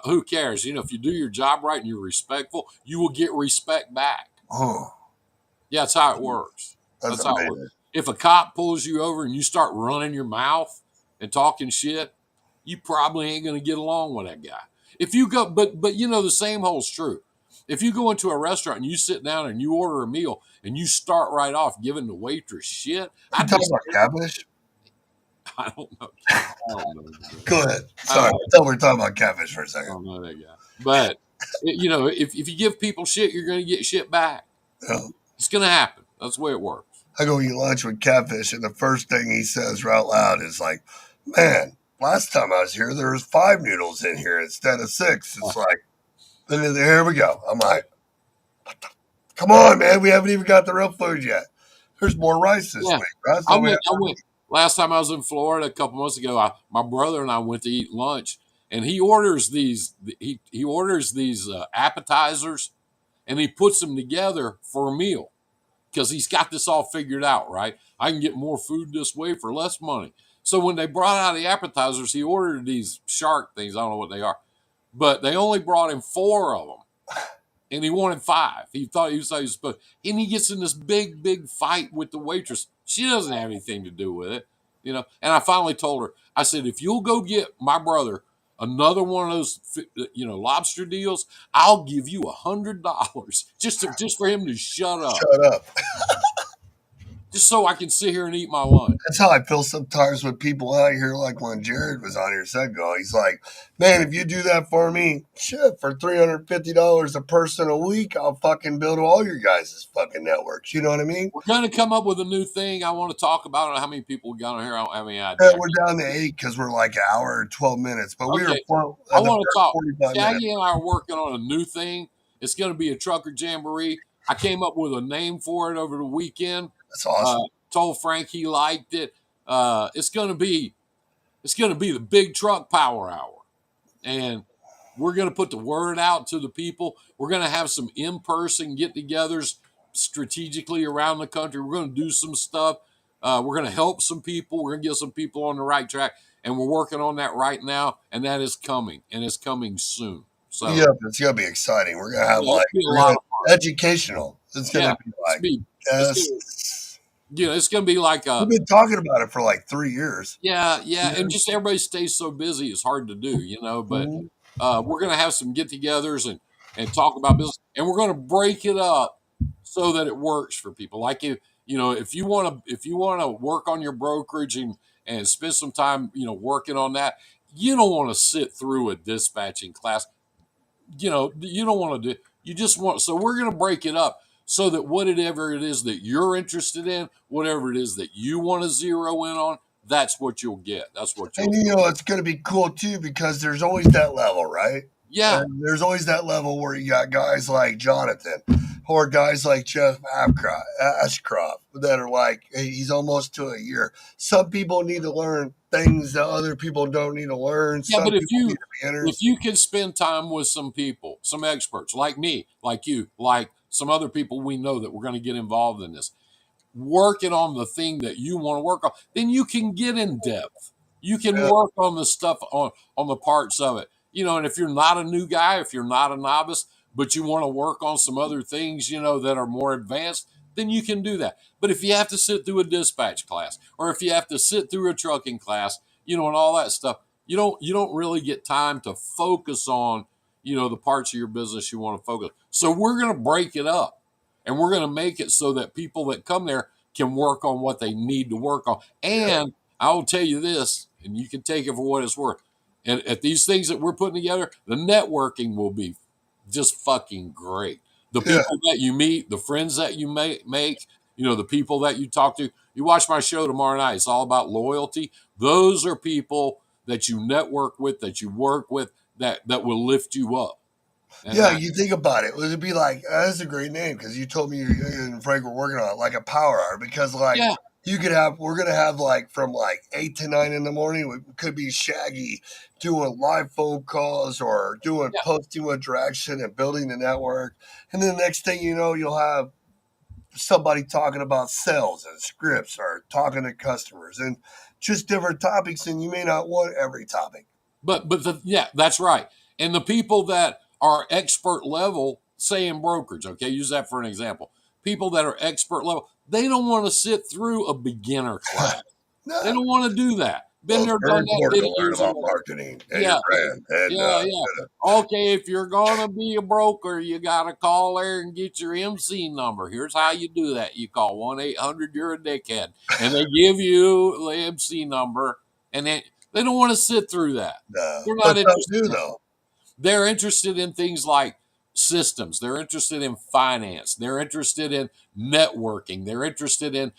Who cares? If you do your job right and you're respectful, you will get respect back. Oh, Yeah, that's how it works. that's That's how it works. amazing. If a cop pulls you over and you start running your mouth and talking shit, you probably ain't going to get along with that guy. If you go, but the same holds true. If you go into a restaurant and you sit down and you order a meal and you start right off giving the waitress shit, You I'd be talking about scared. catfish? I don't know. I don't know. Go ahead. I Sorry, don't, I thought we were talking about catfish for a I second. don't know that guy. But if you give people shit, you're going to get shit back. Yeah. It's going to happen. That's the way it works. I go eat lunch with catfish, and the first thing he says out loud is like, "Man, last time I was here, there was 5 noodles in here instead of 6." It's like, then here we go. I'm like, come on, man, we haven't even got the real food yet. There's more rice this week. That's I all we have. went last time I was in Florida a couple months ago. My brother and I went to eat lunch, and he orders these. He orders these appetizers, and he puts them together for a meal because he's got this all figured out. Right, I can get more food this way for less money. So when they brought out the appetizers, he ordered these shark things. I don't know what they are, but they only brought him 4 of them. And he wanted 5. He thought he was supposed. And he gets in this big fight with the waitress. She doesn't have anything to do with it. And I finally told her, I said, if you'll go get my brother another one of those, lobster deals, I'll give you $100 just for him to shut up, Shut up. just so I can sit here and eat my lunch. That's how I feel sometimes with people out here. Like when Jared was on here a second ago, he's like, "Man, if you do that for me, shit, for $350 a person a week, I'll fucking build all your guys' fucking networks." You know what I mean? We're going to come up with a new thing I want to talk about. I don't know how many people we got on here. I don't have any idea. Yeah, we're down to 8 because we're like an hour and 12 minutes, but we were Okay. at I the want to first talk. 45 Shaggy minutes. and I are working on a new thing. It's going to be a trucker jamboree. I came up with a name for it over the weekend. That's awesome. Told Frank he liked it. It's going to be the Big Truck Power Hour, and we're going to put the word out to the people. We're going to have some in-person get-togethers strategically around the country. We're going to do some stuff. We're going to help some people. We're going to get some people on the right track, and we're working on that right now. And that is coming, and it's coming soon. So Yeah, it's gonna be exciting. We're gonna have it'll be a lot of fun. educational. It's gonna be like it's going to be like we've been talking about it for like 3 years. Yeah, and just everybody stays so busy, it's hard to do, But we're going to have some get-togethers and talk about business, and we're going to break it up so that it works for people. Like if you want to work on your brokerage and spend some time working on that, you don't want to sit through a dispatching class. You don't want to do. You just want. So we're going to break it up so that whatever it is that you're interested in, whatever it is that you want to zero in on, that's what you'll get. That's what you'll. And it's going to be cool too because there's always that level, right? Yeah. And there's always that level where you got guys like Jonathan or guys like Jeff Ashcroft that are like, hey, he's almost to a year. Some people need to learn things that other people don't need to learn. Yeah, Some but if you can spend time with some people, some experts like me, like you, like some other people we know that we're going to get involved in this, working on the thing that you want to work on, then you can get in depth. You can work on the stuff on the parts of it. And if you're not a new guy, if you're not a novice, but you want to work on some other things, that are more advanced, then you can do that. But if you have to sit through a dispatch class or if you have to sit through a trucking class, and all that stuff, you don't really get time to focus on, the parts of your business you want to focus. So we're going to break it up. And we're going to make it so that people that come there can work on what they need to work on. And I will tell you this, and you can take it for what it's worth. And at these things that we're putting together, the networking will be just fucking great. The Yeah. people that you meet, the friends that you make, the people that you talk to. You watch my show tomorrow night. It's all about loyalty. Those are people that you network with, that you work with, that will lift you up. And Yeah, you think about it. Would it be like that's a great name because you told me you and Frank were working on it, like a power hour. Because like yeah, we're gonna have like from like 8 to 9 in the morning. It could be Shaggy doing live phone calls or doing yeah. posting with direction and building the network. And then the next thing you know, you'll have somebody talking about sales and scripts or talking to customers and just different topics. And you may not want every topic. Yeah, that's right. And the people that are expert level, say in brokerage, okay, use that for an example. People that are expert level, they don't want to sit through a beginner class. They No. don't want to do that. Well, Been it's there, very done that, important did to it learn years about ago. marketing and your Yeah, brand. And yeah. Okay, if you're gonna be a broker, you gotta call there and get your MC number. Here's how you do that. You call 1-800 you're a dickhead, and they give you the MC number, and they don't want to sit through that. They're but not some interested do in that. though. They're interested in things like systems. They're interested in finance. They're interested in networking. They're interested in,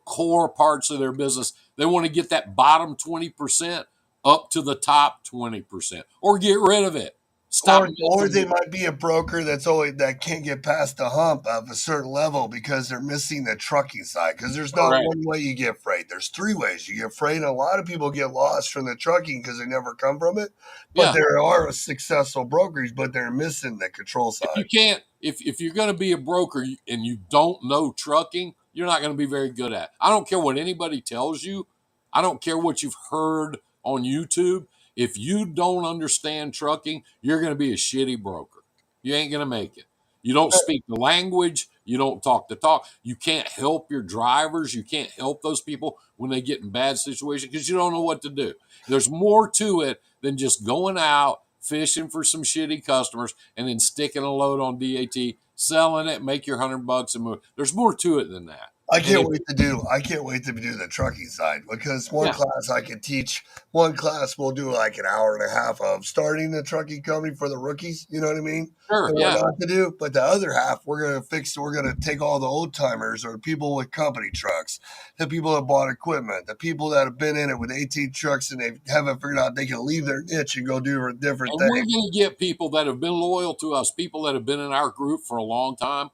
core parts of their business. They want to get that bottom 20% up to the top 20% or get rid of it. Stop Or messing they with it. might be a broker that can't get past the hump of a certain level because they're missing the trucking side. Because there's not Correct. one way you get freight. There's three ways you get freight. And a lot of people get lost from the trucking because they never come from it. But Yeah. there are successful brokers, but they're missing the control If you side. can't, if you're going to be a broker and you don't know trucking, you're not going to be very good at it. I don't care what anybody tells you. I don't care what you've heard on YouTube. If you don't understand trucking, you're going to be a shitty broker. You ain't going to make it. You don't speak the language. You don't talk the talk. You can't help your drivers. You can't help those people when they get in bad situations because you don't know what to do. There's more to it than just going out fishing for some shitty customers and then sticking a load on DAT, selling it, make your $100 and move. There's more to it than that. I And can't wait to do the trucking side because one yeah, class I can teach. One class we'll do like an hour and a half of starting the trucking company for the rookies. You know what I mean? sure, And what yeah, not to do. But the other half, we're gonna take all the old timers or people with company trucks, the people that bought equipment, the people that have been in it with 18 trucks and they haven't figured out they can leave their niche and go do a different and we're thing. going to get people that have been loyal to us, people that have been in our group for a long time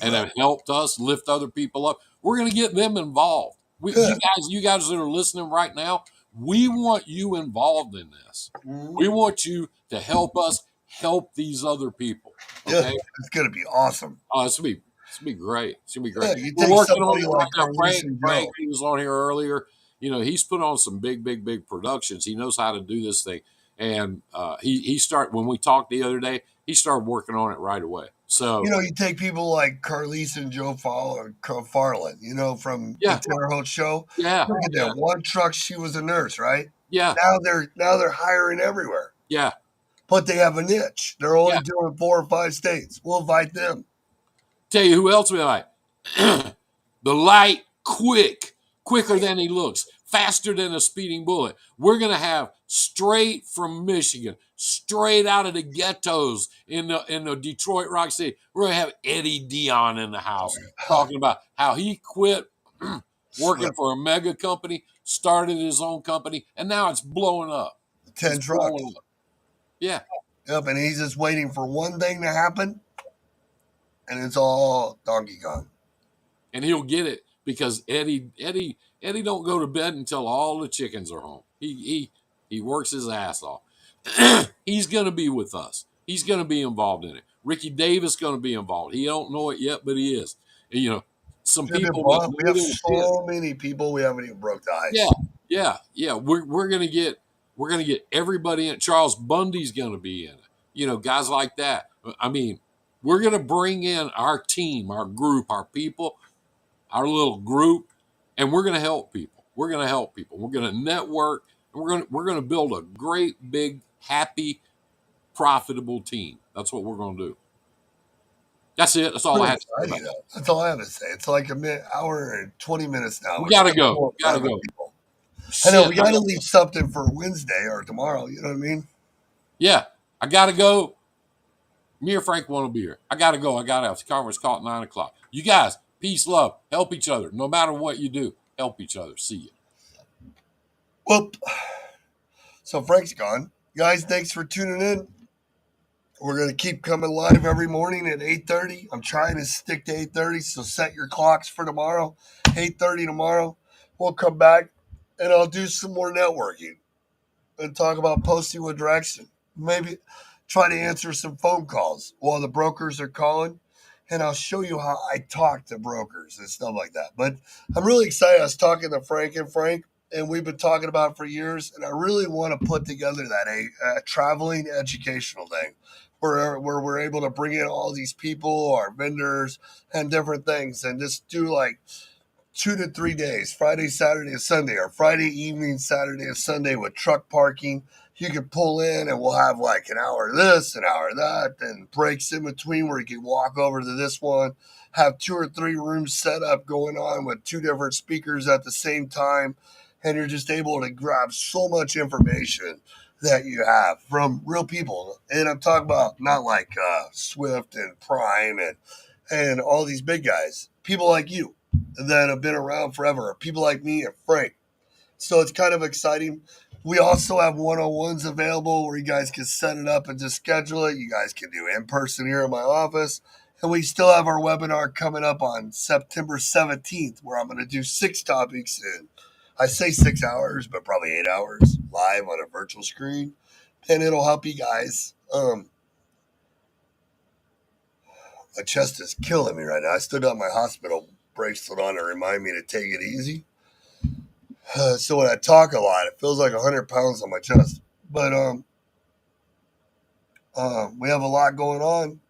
and have helped us lift other people up. We're going to get them involved. Yeah. You guys that are listening right now, we want you involved in this. Mhm. We want you to help us help these other people. Yeah, Okay. it's gonna be awesome. Oh, it's gonna be great. It's gonna be great. Yeah, you We're take working on somebody it right like now. Carlise and Frank, Joe. he was on here earlier. He's put on some big productions. He knows how to do this thing, and he start when we talked the other day. He started working on it right away. So You take people like Carlise and Joe Farland, from the yeah, Terre Haute show. yeah, Look at yeah, that one truck. She was a nurse, right? yeah, Now they're hiring everywhere, yeah, but they have a niche. They're only yeah. doing 4 or 5 states. We'll invite them. Tell you who else we like. The light, quicker than he looks, faster than a speeding bullet. We're going to have straight from Michigan, straight out of the ghettos in the Detroit Rock City. We're going to have Eddie Dion in the house talking about how he quit working Slip for a mega company, started his own company, and now it's blowing up. 10 It's trucks. blowing up. Yeah. Yep, and he's just waiting for one thing to happen, and it's all Donkey Kong. And he'll get it because Eddie don't go to bed until all the chickens are home. He works his ass off. He's going to be with us. He's going to be involved in it. Ricky Davis going to be involved. He don't know it yet, but he is. And, some They've been people that bought. We know have their shit. so many people we haven't even broke the Yeah, ice. yeah. We're gonna get everybody in. Charles Bundy's gonna be in it. Guys like that. I mean, we're gonna bring in our team, our group, our people, our little group, and we're gonna help people. We're gonna help people. We're gonna network, and we're gonna build a great, big, happy, profitable team. That's what we're gonna do. That's it. That's all I Pretty have to say about exciting, that. though. That's all I have to say. It's like hour and 20 minutes now. We We're gotta still go. going Gotta forever, go. people. I know Shit. we got to leave something for Wednesday or tomorrow. You know what I mean? Yeah, I gotta go. Me or Frank won't be here. I got to go. I got to have the conference call at 9 o'clock. You guys, peace, love. Help each other. No matter what you do, help each other. See you. Whoop. So Frank's gone. Guys, thanks for tuning in. We're going to keep coming live every morning at 8:30. I'm trying to stick to 8:30, so set your clocks for tomorrow. 8:30 tomorrow. We'll come back, and I'll do some more networking and talk about posting with direction. Maybe try to answer some phone calls while the brokers are calling, and I'll show you how I talk to brokers and stuff like that. But I'm really excited. I was talking to Frank, and we've been talking about it for years, and I really want to put together that a traveling educational thing where we're able to bring in all these people, our vendors, and different things, and just do like 2 to 3 days, Friday, Saturday, and Sunday, or Friday evening, Saturday, and Sunday with truck parking. You can pull in and we'll have like an hour of this, an hour of that, and breaks in between where you can walk over to this one, have 2 or 3 rooms set up going on with 2 different speakers at the same time. And you're just able to grab so much information that you have from real people. And I'm talking about not like Swift and Prime and all these big guys, people like you that have been around forever, people like me and Frank. So it's kind of exciting. We also have one-on-ones available where you guys can set it up and just schedule it. You guys can do in person here in my office. And we still have our webinar coming up on September 17th, where I'm going to do 6 topics in, I say 6 hours, but probably 8 hours live on a virtual screen. And it'll help you guys. My chest is killing me right now. I still got my hospital bracelet on to remind me to take it easy. So when I talk a lot, it feels like 100 pounds on my chest. But we have a lot going on.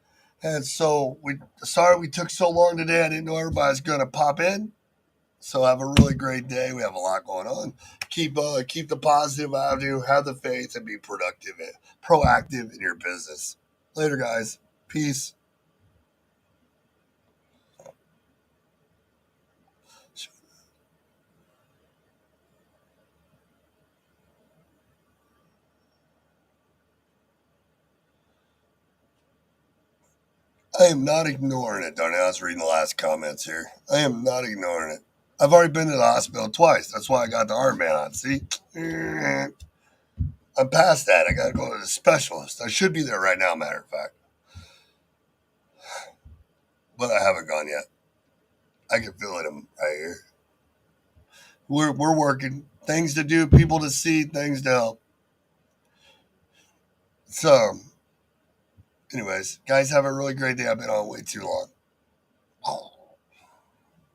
And so sorry we took so long today. I didn't know everybody's going to pop in. So have a really great day. We have a lot going on. Keep the positive attitude, have the faith, and be productive and proactive in your business. Later, guys. Peace. I am not ignoring it, Darnell. I was reading the last comments here. I am not ignoring it. I've already been to the hospital twice. That's why I got the armband on. See? I'm past that. I got to go to the specialist. I should be there right now, matter of fact. But I haven't gone yet. I can feel it right here. We're working. Things to do, people to see, things to help. So, anyways, guys, have a really great day. I've been on way too long. Oh.